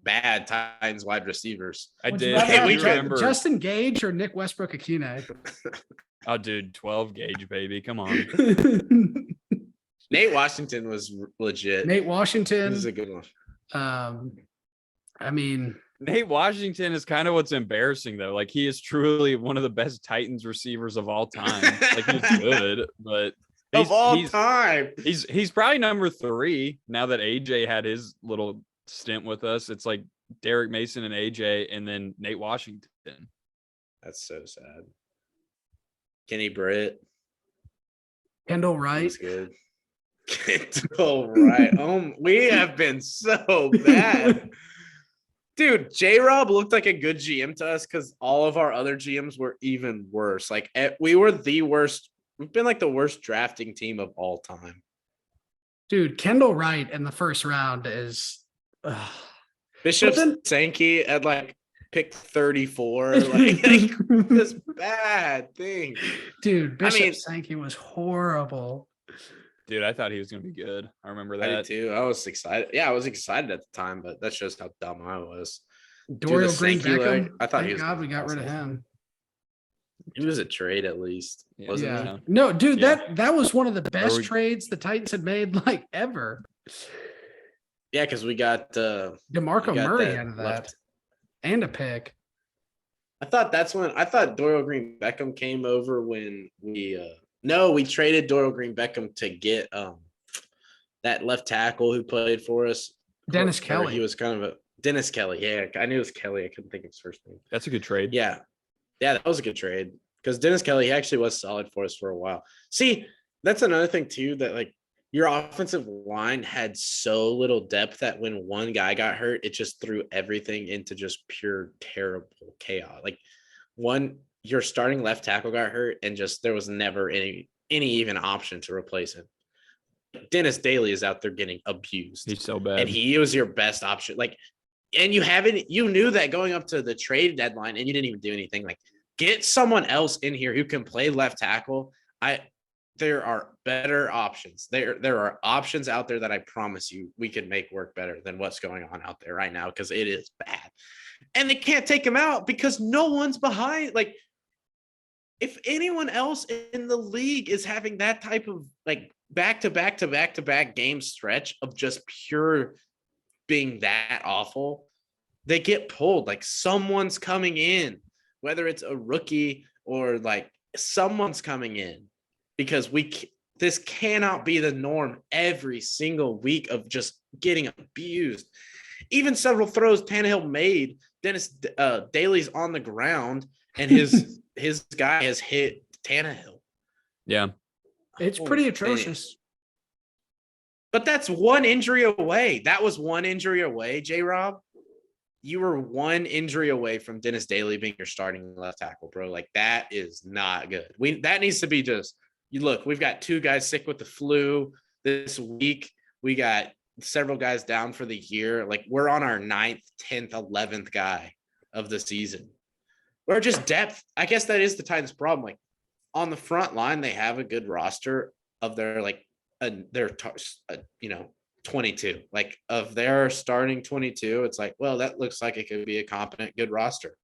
bad Titans wide receivers. I did. We remember Justin Gage or Nick Westbrook-Akina. Oh, dude, 12 gauge, baby. Come on. Nate Washington was legit. Nate This Washington. is a good one. I mean, Nate Washington is kind of what's embarrassing, though. Like, he is truly one of the best Titans receivers of all time. Like, he's good, but Of all time. he's probably number 3 now that AJ had his little stint with us. It's like Derek Mason and AJ, and then Nate Washington. That's so sad. Kenny Britt. Kendall Wright. He's good. Kendall Wright. We have been so bad. Dude, J-Rob looked like a good GM to us because all of our other GMs were even worse. Like, we were the worst. We've been like the worst drafting team of all time. Dude, Kendall Wright in the first round is Bishop Sankey at like pick 34. Like this bad thing. Dude, Bishop Sankey was horrible. Dude, I thought he was going to be good. I remember that. I did too. I was excited. Yeah, I was excited at the time, but that shows how dumb I was. Dorial Green Beckham. I thought Thank he was. God we got rid of him. He was a trade at least, wasn't he? No, dude, that was one of the best trades the Titans had made like ever. Yeah, because we got DeMarco Murray out of that and a pick. I thought Dorial Green Beckham came over when we traded Dorial Green Beckham to get that left tackle who played for us. Dennis Kelly. He was kind of a Dennis Kelly. Yeah, I knew it was Kelly. I couldn't think of his first name. That's a good trade. Yeah. Yeah, that was a good trade because Dennis Kelly, he actually was solid for us for a while. See, that's another thing too, that like your offensive line had so little depth that when one guy got hurt, it just threw everything into just pure terrible chaos. Like your starting left tackle got hurt and just there was never any even option to replace him. Dennis Daly is out there getting abused. He's so bad. And he was your best option. Like, and you knew that going up to the trade deadline and you didn't even do anything. Like, get someone else in here who can play left tackle. There are better options. There are options out there that I promise you we can make work better than what's going on out there right now because it is bad. And they can't take him out because no one's behind. Like, if anyone else in the league is having that type of like back-to-back game stretch of just pure being that awful, they get pulled. Like, someone's coming in, whether it's a rookie or like someone's coming in, because this cannot be the norm every single week of just getting abused. Even several throws Tannehill made, Dennis Daly's on the ground and his guy has hit Tannehill. Yeah. It's pretty atrocious. But that's one injury away. That was one injury away, J-Rob. You were one injury away from Dennis Daly being your starting left tackle, bro. Like, that is not good. That needs to be just – look, we've got 2 guys sick with the flu this week. We got several guys down for the year. Like, we're on our 9th, 10th, 11th guy of the season. We're just depth. I guess that is the Titans' problem. Like, on the front line, they have a good roster of their, like, 22. Like, of their starting 22, it's like, well, that looks like it could be a competent, good roster.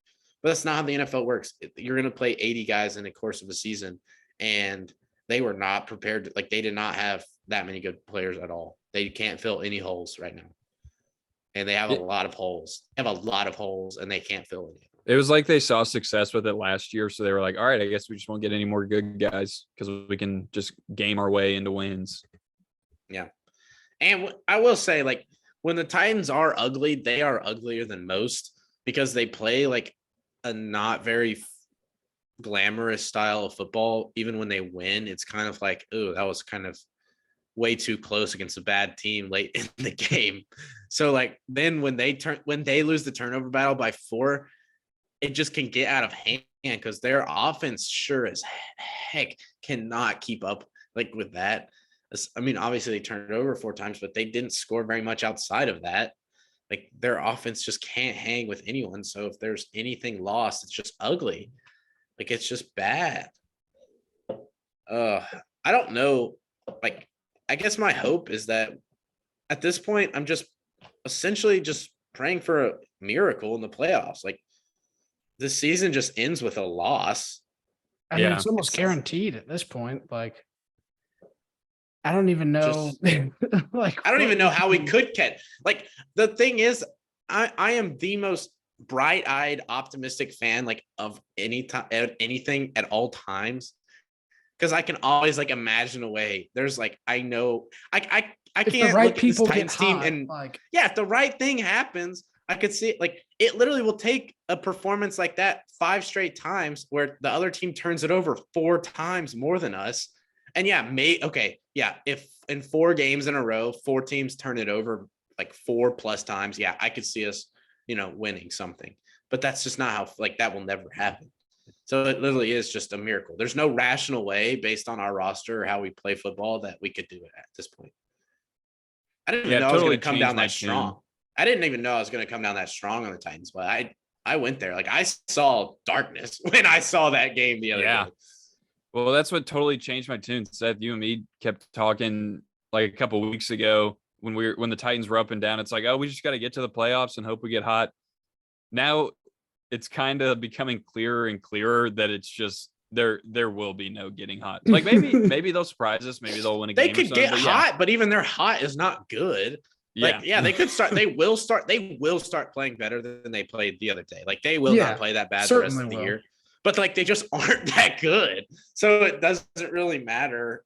But that's not how the NFL works. You're going to play 80 guys in the course of a season, and they were not prepared. Like, they did not have that many good players at all. They can't fill any holes right now. And they have a lot of holes. They have a lot of holes, and they can't fill any. It was like they saw success with it last year, so they were like, all right, I guess we just won't get any more good guys because we can just game our way into wins. Yeah. And I will say, like, when the Titans are ugly, they are uglier than most because they play like a not very glamorous style of football. Even when they win, it's kind of like, oh, that was kind of way too close against a bad team late in the game. So, like, then when they lose the turnover battle by 4, it just can get out of hand because their offense sure as heck cannot keep up like with that. I mean, obviously they turned it over 4 times, but they didn't score very much outside of that. Like, their offense just can't hang with anyone. So if there's anything lost, it's just ugly. Like, it's just bad. I don't know. Like, I guess my hope is that at this point, I'm just essentially just praying for a miracle in the playoffs. Like, this season just ends with a loss. I mean, Yeah. it's almost guaranteed at this point. Like, I don't even know. Like, I don't even know how we could. could catch. Like the thing is, I am the most bright-eyed, optimistic fan like of any time, anything at all times, because I can always like imagine a way. There's like I know I If the can't right look at this people get Titans team hot, and like, yeah, if the right thing happens, I could see it. Like it literally will take a performance like that 5 straight times where the other team turns it over 4 times more than us. And yeah, if in 4 games in a row, 4 teams turn it over like 4+ times, yeah, I could see us, winning something. But that's just not how, like, that will never happen. So it literally is just a miracle. There's no rational way based on our roster or how we play football that we could do it at this point. I didn't even know I was going to come down that strong. I didn't even know I was going to come down that strong on the Titans, but I went there. Like I saw darkness when I saw that game the other day. Well, that's what totally changed my tune. Seth, you and me kept talking like a couple of weeks ago when the Titans were up and down. It's like, oh, we just got to get to the playoffs and hope we get hot. Now it's kind of becoming clearer and clearer that it's just there will be no getting hot. Like maybe they'll surprise us. Maybe they'll win a game. They could get hot, but even their hot is not good. Like, they could start. They will start playing better than they played the other day. Like they will not play that bad the rest of the year. But like they just aren't that good, so it doesn't really matter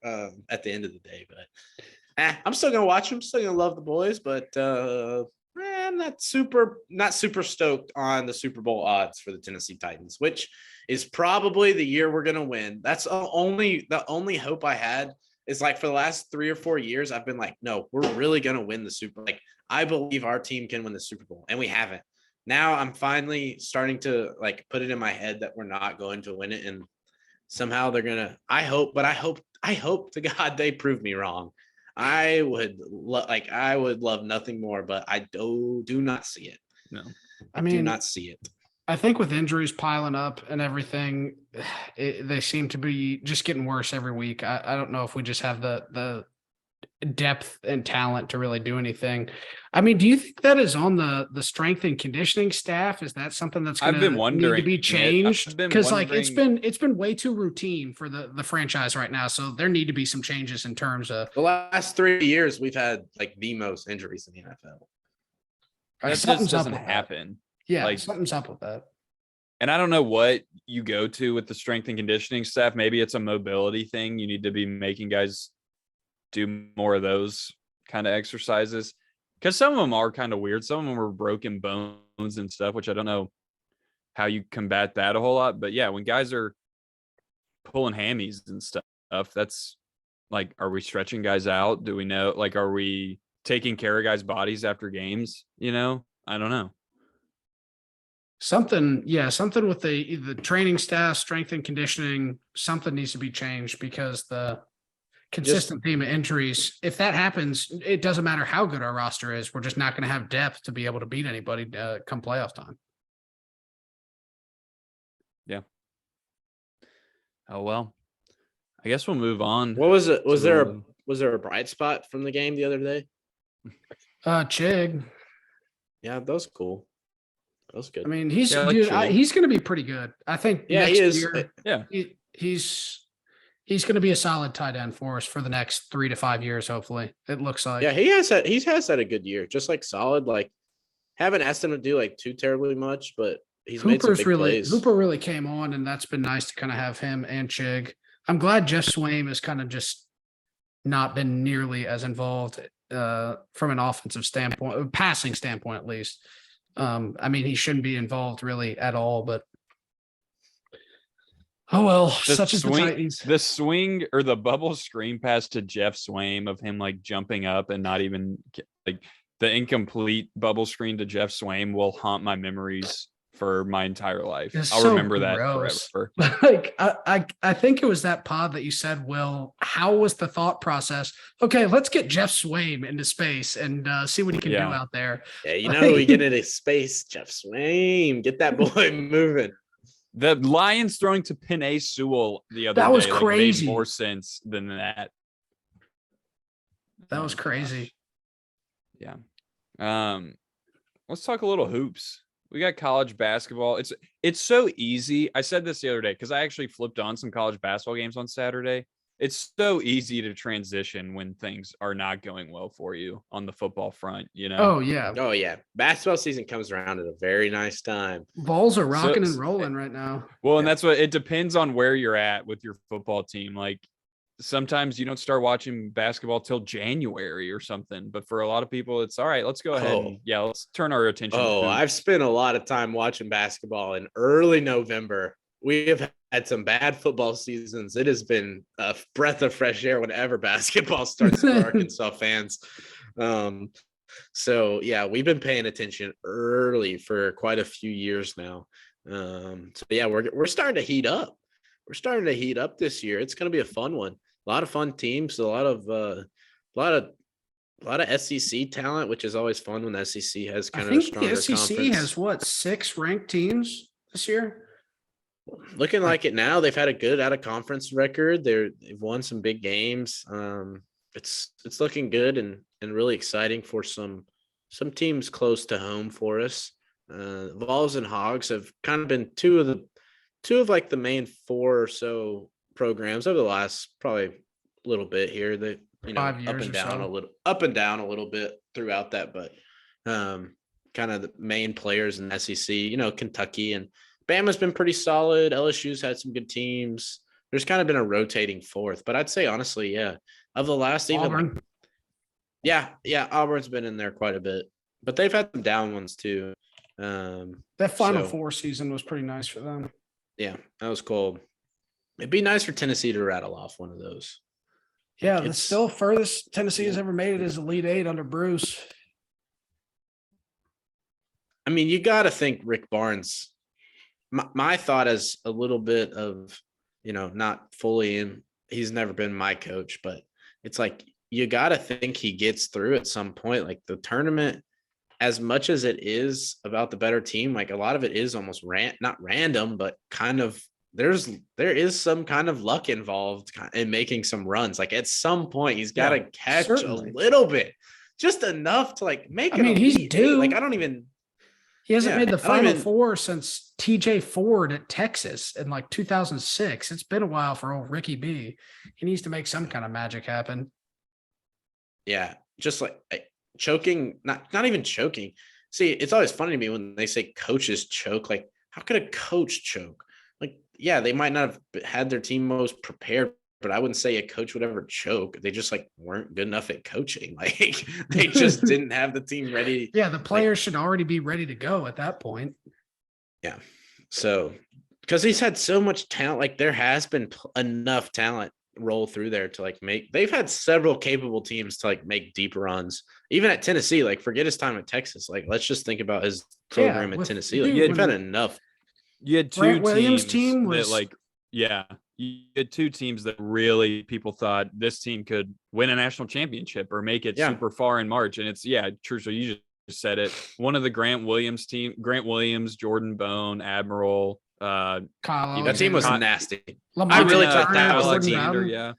at the end of the day. But I'm still gonna watch them. Still gonna love the boys, but I'm not super stoked on the Super Bowl odds for the Tennessee Titans, which is probably the year we're gonna win. That's the only hope I had. Is like for the last 3 or 4 years, I've been like, no, we're really gonna win the Super. Like I believe our team can win the Super Bowl, and we haven't. Now I'm finally starting to like put it in my head that we're not going to win it, and somehow they're gonna. I hope to God they prove me wrong. I would love nothing more, but I do not see it. No, I mean, do not see it. I think with injuries piling up and everything, they seem to be just getting worse every week. I don't know if we just have the depth and talent to really do anything. I mean, do you think that is on the strength and conditioning staff? Is that something that's going to need to be changed? Because like it's been way too routine for the franchise right now. So there need to be some changes in terms of the last 3 years. We've had like the most injuries in the NFL. That just doesn't happen. Yeah, like, something's up with that. And I don't know what you go to with the strength and conditioning staff. Maybe it's a mobility thing. You need to be making guys do more of those kind of exercises, because some of them are kind of weird. Some of them are broken bones and stuff, which I don't know how you combat that a whole lot. But yeah, when guys are pulling hammies and stuff, that's like, are we stretching guys out? Do we know? Like, are we taking care of guys' bodies after games? I don't know. Something with the training staff, strength and conditioning, something needs to be changed, because the consistent theme of injuries, if that happens, it doesn't matter how good our roster is. We're just not going to have depth to be able to beat anybody come playoff time. Yeah. Oh, well, I guess we'll move on. What was it? Was there a bright spot from the game the other day? Chig. Yeah, that was cool. That was good. I mean, he's going to be pretty good. I think. Yeah, he is. He's going to be a solid tight end for us for the next 3 to 5 years. Hopefully, it looks like. Yeah, he has had a good year. Just like solid. Like, haven't asked him to do like too terribly much, but he's made some big plays. Hooper really came on, and that's been nice to kind of have him and Chig. I'm glad Jeff Swaim has kind of just not been nearly as involved from an offensive standpoint, passing standpoint at least. I mean, he shouldn't be involved really at all, but oh well. Such as the Titans. The swing or the bubble screen pass to Jeff Swaim of him like jumping up and not even like the incomplete bubble screen to Jeff Swaim will haunt my memories for my entire life. I'll remember that forever. Like I think it was that pod that you said, Will, how was the thought process? Okay, let's get Jeff Swaim into space and see what he can do out there. Yeah, we get into space, Jeff Swaim. Get that boy moving. The Lions throwing to Penei Sewell the other day. That was crazy. Made more sense than that. That was crazy. Yeah. Let's talk a little hoops. We got college basketball. It's so easy. I said this the other day because I actually flipped on some college basketball games on Saturday. It's so easy to transition when things are not going well for you on the football front, you know? Oh yeah, Oh yeah, basketball season comes around at a very nice time. balls are rocking and So- rolling right now. Well, and Yeah. that's what it depends on where you're at with your football team. Like sometimes you don't start watching basketball till January or something. But for a lot of people, it's all right. Let's go ahead and let's turn our attention. Oh, to I've spent a lot of time watching basketball in early November. We have had some bad football seasons. It has been a breath of fresh air whenever basketball starts for Arkansas fans. So yeah, we've been paying attention early for quite a few years now. So yeah, we're starting to heat up. We're starting to heat up this year. It's going to be a fun one. A lot of fun teams. A lot of SEC talent, which is always fun when the SEC has I kind of a think stronger the SEC conference. has what 6 ranked teams this year. Looking like it now. They've had a good out of conference record. They've won some big games. It's looking good and really exciting for some teams close to home for us. Vols and Hogs have kind of been two of like the main 4 or so programs over the last probably a little bit here. They 5 years up and or down so. up and down a little bit throughout that, but kind of the main players in the SEC. Kentucky and Bama's been pretty solid. LSU's had some good teams. There's kind of been a rotating 4th, but I'd say honestly, yeah, of the last even Auburn. yeah, Auburn's been in there quite a bit, but they've had some down ones too. That Final so- Four season was pretty nice for them. Yeah, that was cool. It'd be nice for Tennessee to rattle off one of those. Yeah, It's- that's still furthest Tennessee has ever made it is Elite 8 under Bruce. I mean, you got to think Rick Barnes. My thought is a little bit of, not fully in. He's never been my coach, but it's like you got to think he gets through at some point. Like the tournament, as much as it is about the better team, like a lot of it is almost not random, but kind of there is some kind of luck involved in making some runs. Like at some point, he's got to catch certainly. a little bit, just enough to like make I it. mean, he's Elite Eight. due. Like I don't even. He hasn't Yeah, made the I don't Final even- Four since TJ Ford at Texas in like 2006. It's been a while for old Ricky B. He needs to make some kind of magic happen. Yeah, just like choking, not even choking. See, it's always funny to me when they say coaches choke. Like, how could a coach choke? Like, yeah, they might not have had their team most prepared, but I wouldn't say a coach would ever choke. They just like weren't good enough at coaching. Like they just didn't have the team ready. Yeah, the players should already be ready to go at that point. Yeah. So, because he's had so much talent, like there has been enough talent roll through there to like they've had several capable teams to like make deep runs. Even at Tennessee, like forget his time at Texas. Like let's just think about his program at with- Tennessee. Like dude, they've had when- enough. You had 2 Grant Williams' teams team that was- you had 2 teams that really people thought this team could win a national championship or make it Yeah. super far in March. And it's true. So you just said it. One of the Grant Williams, Jordan Bone, Admiral, Kyle That team was Alexander, nasty. Lamar I really Turner, thought that was a Jordan team. Bowden. Yeah.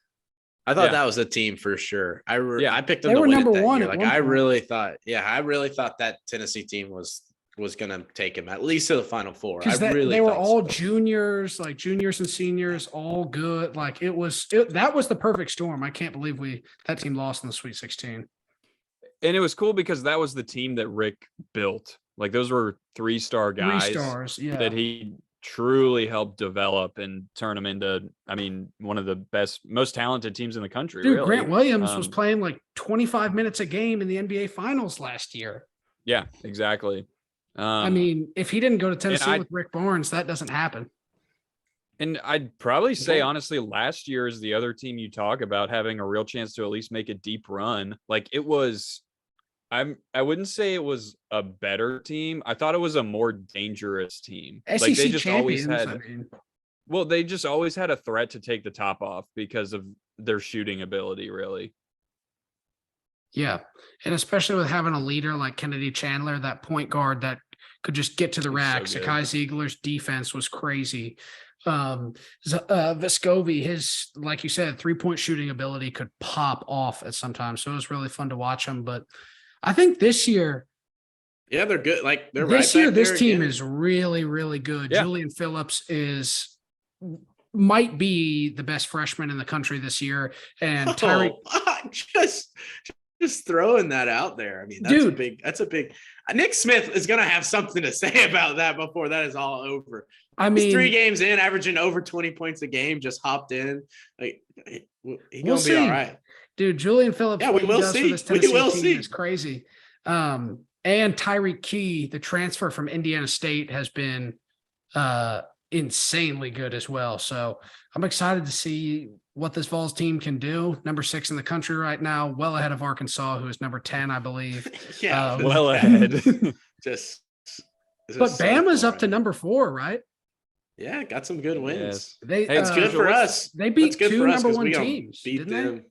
I thought Yeah. that was a team for sure. I picked them They to were win number it that one year. at Like one I point. really thought that Tennessee team was going to take him at least to the Final Four. Because I really they were thought all so. juniors, like juniors and seniors, all good. Like that was the perfect storm. I can't believe that team lost in the Sweet 16. And it was cool because that was the team that Rick built. Like those were 3-star guys 3 stars, yeah. that he truly helped develop and turn them into, one of the best, most talented teams in the country. Dude, really. Grant Williams was Um, playing like 25 minutes a game in the NBA Finals last year. Yeah, exactly. I mean, if he didn't go to Tennessee I- with Rick Barnes, that doesn't happen. and I'd probably say Well- honestly, last year is the other team you talk about having a real chance to at least make a deep run. Like it was, I wouldn't say it was a better team. I thought it was a more dangerous team. SEC Like they just always champions. had, I mean, well, they just always had a threat to take the top off because of their shooting ability, really. yeah. And especially with having a leader like Kennedy Chandler, that point guard that could just get to the He's so rack. good. Sakai Ziegler's defense was crazy. Vescovi, his, like you said, 3-point shooting ability could pop off at sometimes. So it was really fun to watch him. But I think this year, Yeah, they're good. Like they're This right year, back this there team again. is really, really good. Yeah. Julian Phillips might be the best freshman in the country this year. And Tyreek, just throwing that out there. I mean, dude, that's a big Nick Smith is gonna have something to say about that before that is all over. I He's 3 mean, games in, averaging over 20 points a game, just hopped in. Like he's we'll gonna be all see. right. Dude, Julian Phillips, Yeah, what we he will does for see. this We Tennessee will team see. is crazy. And Tyreek Key, the transfer from Indiana State, has been insanely good as well. So I'm excited to see what this Vols team can do. Number 6 in the country right now, well ahead of Arkansas, who is number 10, I believe. Yeah, Well ahead. just But so Bama's far up to ahead. number 4, right? Yeah, got some good wins. They Hey, It's good so for what's- us. They That's beat good 2 for us number 'cause 1 we gonna teams, beat didn't them. they?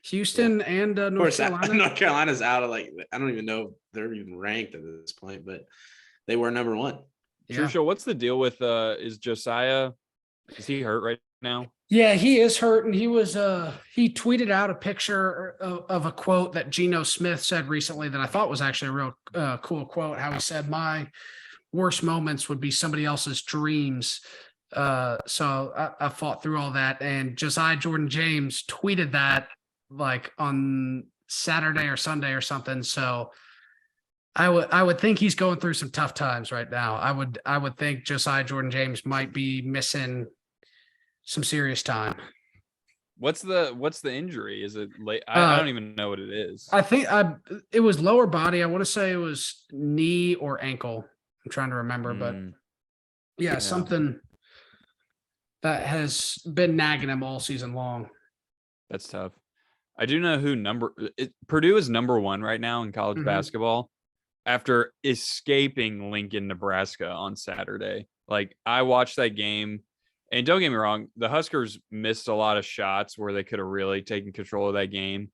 Houston and Of North course, Carolina. North Carolina's out of like I don't even know if they're even ranked at this point, but they were number 1. Yeah. True show. What's the deal with is Josiah? Is he hurt right now? Yeah, he is hurt, and he tweeted out a picture of a quote that Geno Smith said recently that I thought was actually a real cool quote. How he said, "My worst moments would be somebody else's dreams." So I fought through all that, and Josiah Jordan James tweeted that like on Saturday or Sunday or something. So I would think he's going through some tough times right now. I would think Josiah Jordan James might be missing some serious time. What's the injury? Is it late? I don't even know what it is. I think it was lower body. I want to say it was knee or ankle. I'm trying to remember, but yeah, something that has been nagging him all season long. That's tough. I do know who Purdue is number 1 right now in college basketball after escaping Lincoln, Nebraska on Saturday. Like I watched that game, and don't get me wrong, the Huskers missed a lot of shots where they could have really taken control of that game,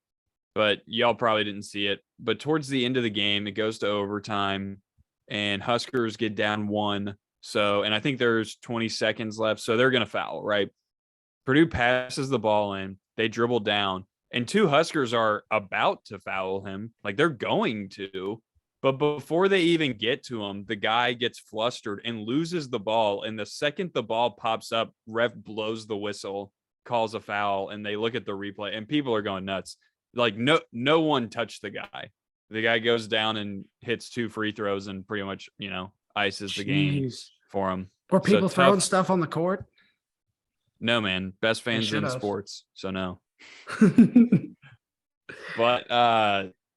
but y'all probably didn't see it. But towards the end of the game, it goes to overtime and Huskers get down 1. So, and I think there's 20 seconds left. So they're going to foul, right? Purdue passes the ball in, they dribble down, and 2 Huskers are about to foul him. Like they're going to, but before they even get to him, the guy gets flustered and loses the ball. And the second the ball pops up, ref blows the whistle, calls a foul, and they look at the replay and people are going nuts. Like no one touched the guy. The guy goes down and hits 2 free throws and pretty much, ices the game for him. Were people throwing tough. stuff on the court? No, man. Best fans in should've. sports. So no. But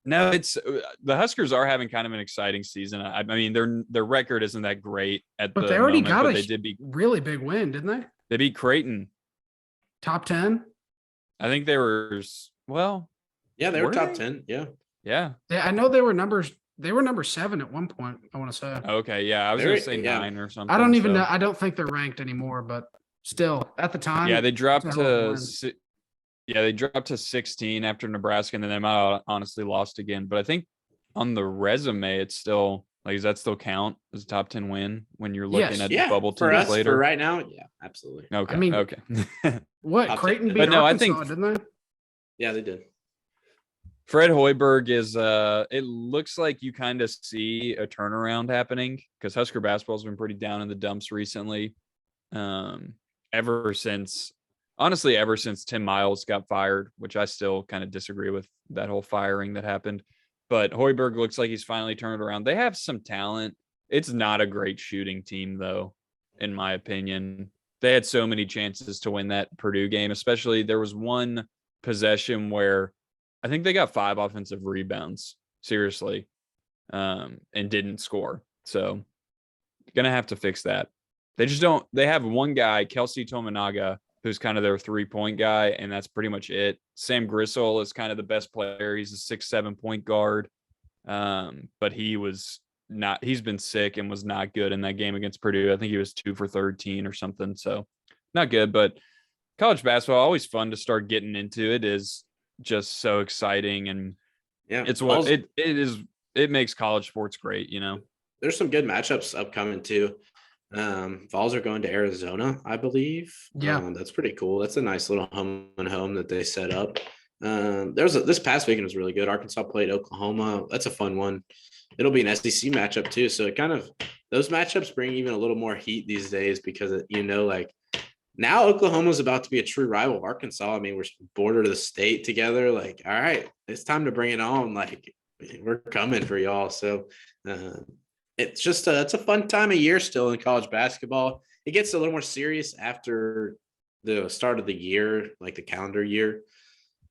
no, it's the Huskers are having kind of an exciting season. I mean, their record isn't that great at But the they already moment, got but a they did beat really big win, didn't they? They beat Creighton. Top 10? I think they were Yeah, they were top they? 10. Yeah. Yeah. Yeah, I know they were number 7 at one point, I want to say. Okay. Yeah. I was going to say 9 or something. I don't even so. know. I don't think they're ranked anymore, but still at the time. Yeah. They dropped it's a hell of a to, win. they dropped to 16 after Nebraska, and then they might have honestly lost again. But I think on the resume, it's still like, does that still count as a top 10 win when you're looking at Yeah, bubble for teams us, later? for right now, yeah, absolutely. Okay. I mean, okay. What? Top Creighton 10. beat But no, I Arkansas, think- didn't they? Yeah, they did. Fred Hoiberg is it looks like you kind of see a turnaround happening because Husker basketball's been pretty down in the dumps recently. Ever since Tim Miles got fired, which I still kind of disagree with that whole firing that happened. But Hoiberg looks like he's finally turned around. They have some talent. It's not a great shooting team, though, in my opinion. They had so many chances to win that Purdue game, especially there was one possession where I think they got 5 offensive rebounds, seriously, and didn't score. So gonna have to fix that. They have one guy, Kelsey Tominaga, who's kind of their 3-point guy, and that's pretty much it. Sam Grisel is kind of the best player. He's a 6-7 point guard. But he's been sick and was not good in that game against Purdue. I think he was 2 for 13 or something. So not good, but college basketball, always fun to start getting into. It is just so exciting. And Yeah, it's what it is. It makes college sports great, There's some good matchups upcoming too. Vols are going to Arizona, I believe. Yeah. That's pretty cool. That's a nice little home and home that they set up. This past weekend was really good. Arkansas played Oklahoma. That's a fun one. It'll be an SEC matchup too. So it kind of those matchups bring even a little more heat these days because like now Oklahoma's about to be a true rival of Arkansas. I mean, we're border to the state together. Like, all right, it's time to bring it on. Like, we're coming for y'all. So it's just it's a fun time of year still in college basketball. It gets a little more serious after the start of the year, like the calendar year.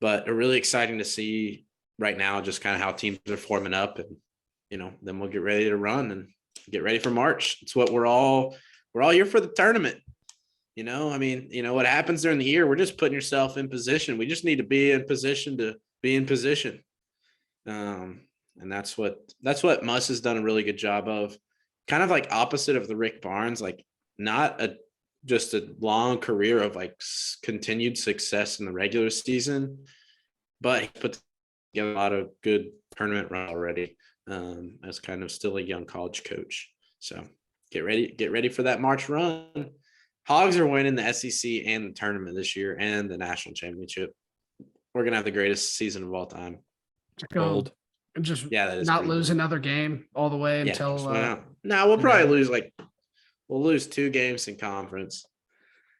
But really exciting to see right now just kind of how teams are forming up, and then we'll get ready to run and get ready for March. It's what we're all here for the tournament. I mean, what happens during the year, we're just putting yourself in position. We just need to be in position to be in position. And that's what Muss has done a really good job of, kind of like opposite of the Rick Barnes, like not just a long career of like continued success in the regular season, but he put together a lot of good tournament run already as kind of still a young college coach. So get ready for that March run. Hogs are winning the SEC and the tournament this year and the national championship. We're going to have the greatest season of all time. Gold. And just not lose another game all the way until we'll probably we'll lose 2 games in conference.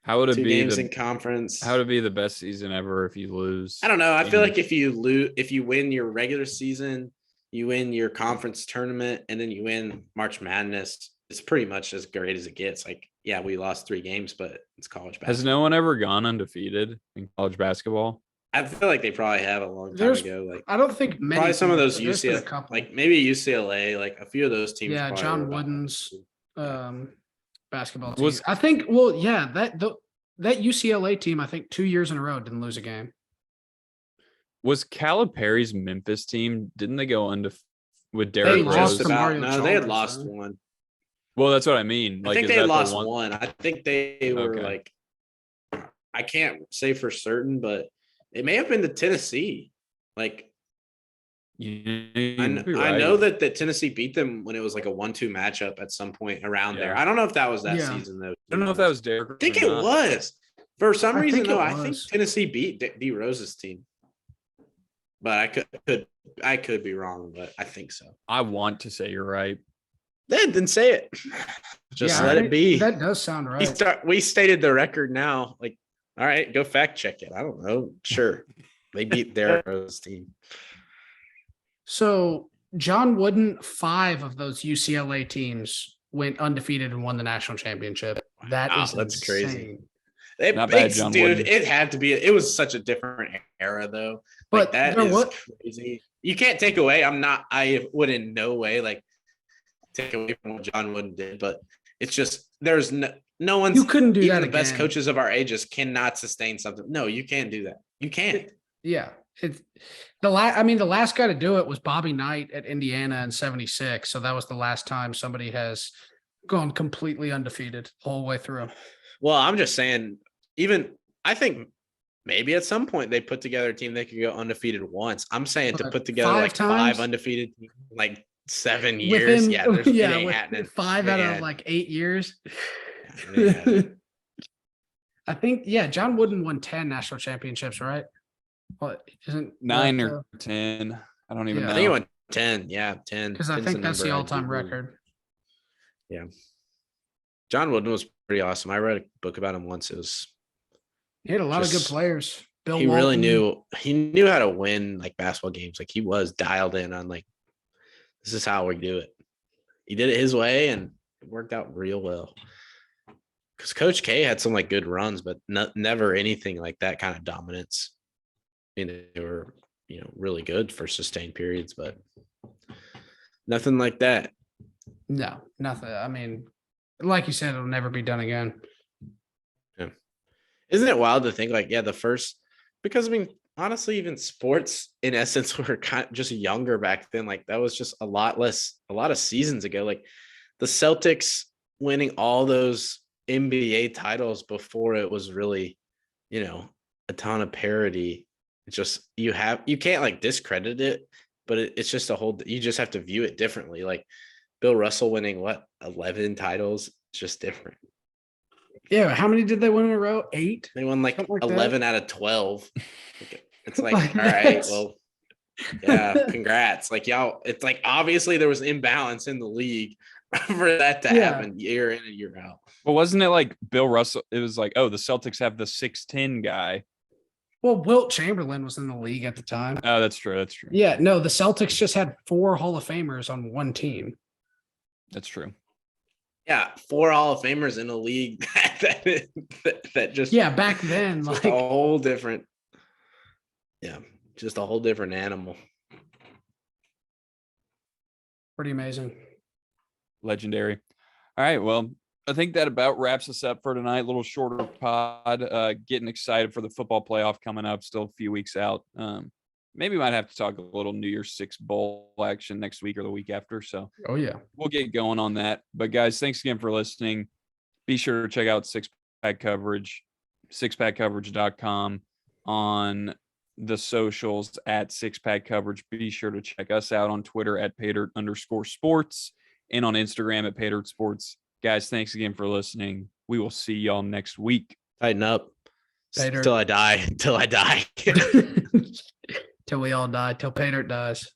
How would it 2 be games in conference? How would it be the best season ever if you lose? I don't know. I feel like if you win your regular season, you win your conference tournament, and then you win March Madness, it's pretty much as great as it gets. Like, yeah, we lost 3 games, but it's college basketball. Has no one ever gone undefeated in college basketball? I feel like they probably have a long time ago. Like, I don't think many. Probably some of those UCLA, like maybe UCLA, like a few of those teams. Yeah, John Wooden's basketball team. I think. Well, yeah, that UCLA team, I think 2 years in a row didn't lose a game. Was Calipari's Memphis team? Didn't they go undefeated with Derrick Rose? No, they had lost one. Well, that's what I mean. Like, I think they lost one. I think they were like, I can't say for certain, but it may have been to Tennessee. Like, I know that Tennessee beat them when it was like a 1-2 matchup at some point around there. I don't know if that was that season though. I don't know if that was Derrick. I think it was. For some reason, though, I think Tennessee beat D Rose's team. But I could be wrong, but I think so. I want to say you're right. Then say it. Just let it be. That does sound right. We stated the record now. Like, all right, go fact check it. I don't know. Sure. They beat Rose's team. So John Wooden, 5 of those UCLA teams went undefeated and won the national championship. That's insane. Crazy. Not bad, John Wooden. It had to be. It was such a different era, though. But that is crazy. You can't take away. I would in no way take away from what John Wooden did, but it's just there's no one's. You couldn't do even that. The best coaches of our ages cannot sustain something. No, you can't do that. You can't. Yeah. The last guy to do it was Bobby Knight at Indiana in '76. So that was the last time somebody has gone completely undefeated the whole way through. Well, I'm just saying, I think maybe at some point they put together a team that could go undefeated once. I'm saying to put together 5 undefeated, 7 years. It ain't happening. 5 out of 8 years. I think, John Wooden won 10 national championships, right? Well, isn't 9 or 10? I don't even know. I think he won 10. Yeah, 10. Because I think that's the all-time record. Yeah. John Wooden was pretty awesome. I read a book about him once. He had a lot of good players. He really knew how to win basketball games. He was dialed in on this is how we do it. He did it his way and it worked out real well. Because Coach K had some good runs, but never anything like that kind of dominance. They were, really good for sustained periods, but nothing like that. No, nothing. I mean, like you said, it'll never be done again. Yeah. Isn't it wild to think the first, because honestly, even sports in essence were kind of just younger back then. That was just a lot of seasons ago. The Celtics winning all those NBA titles before it was really, a ton of parity. It's just, you can't discredit it, but it's just you just have to view it differently. Bill Russell winning 11 titles. It's just different. Yeah. How many did they win in a row? 8? They won 11 out of 12. It's like, Like, all right, that's- well, yeah, congrats. Like y'all, it's like obviously there was imbalance in the league for that to Yeah. happen year in and year out. Well, wasn't it like Bill Russell? It was like, oh, the Celtics have the 6'10" guy. Well, Wilt Chamberlain was in the league at the time. Oh, that's true. That's true. Yeah, no, the Celtics just had 4 Hall of Famers on one team. That's true. Yeah, 4 Hall of Famers in a league that just Yeah, back then, just like a whole different, just a whole different animal. pretty amazing. Legendary. All right. Well, I think that about wraps us up for tonight. A little shorter pod. Getting excited for the football playoff coming up. Still a few weeks out. Maybe might have to talk a little New Year's Six bowl action next week or the week after. So Oh yeah. we'll get going on that. But guys, thanks again for listening. Be sure to check out Six Pack Coverage, sixpackcoverage.com, on the socials at Six Pack Coverage. Be sure to check us out on Twitter at Paydirt_sports and on Instagram at Paydirt Sports. Guys, thanks again for listening. We will see y'all next week. Tighten up. Later. Till I die. Till I die. Till we all die, till Paydirt dies.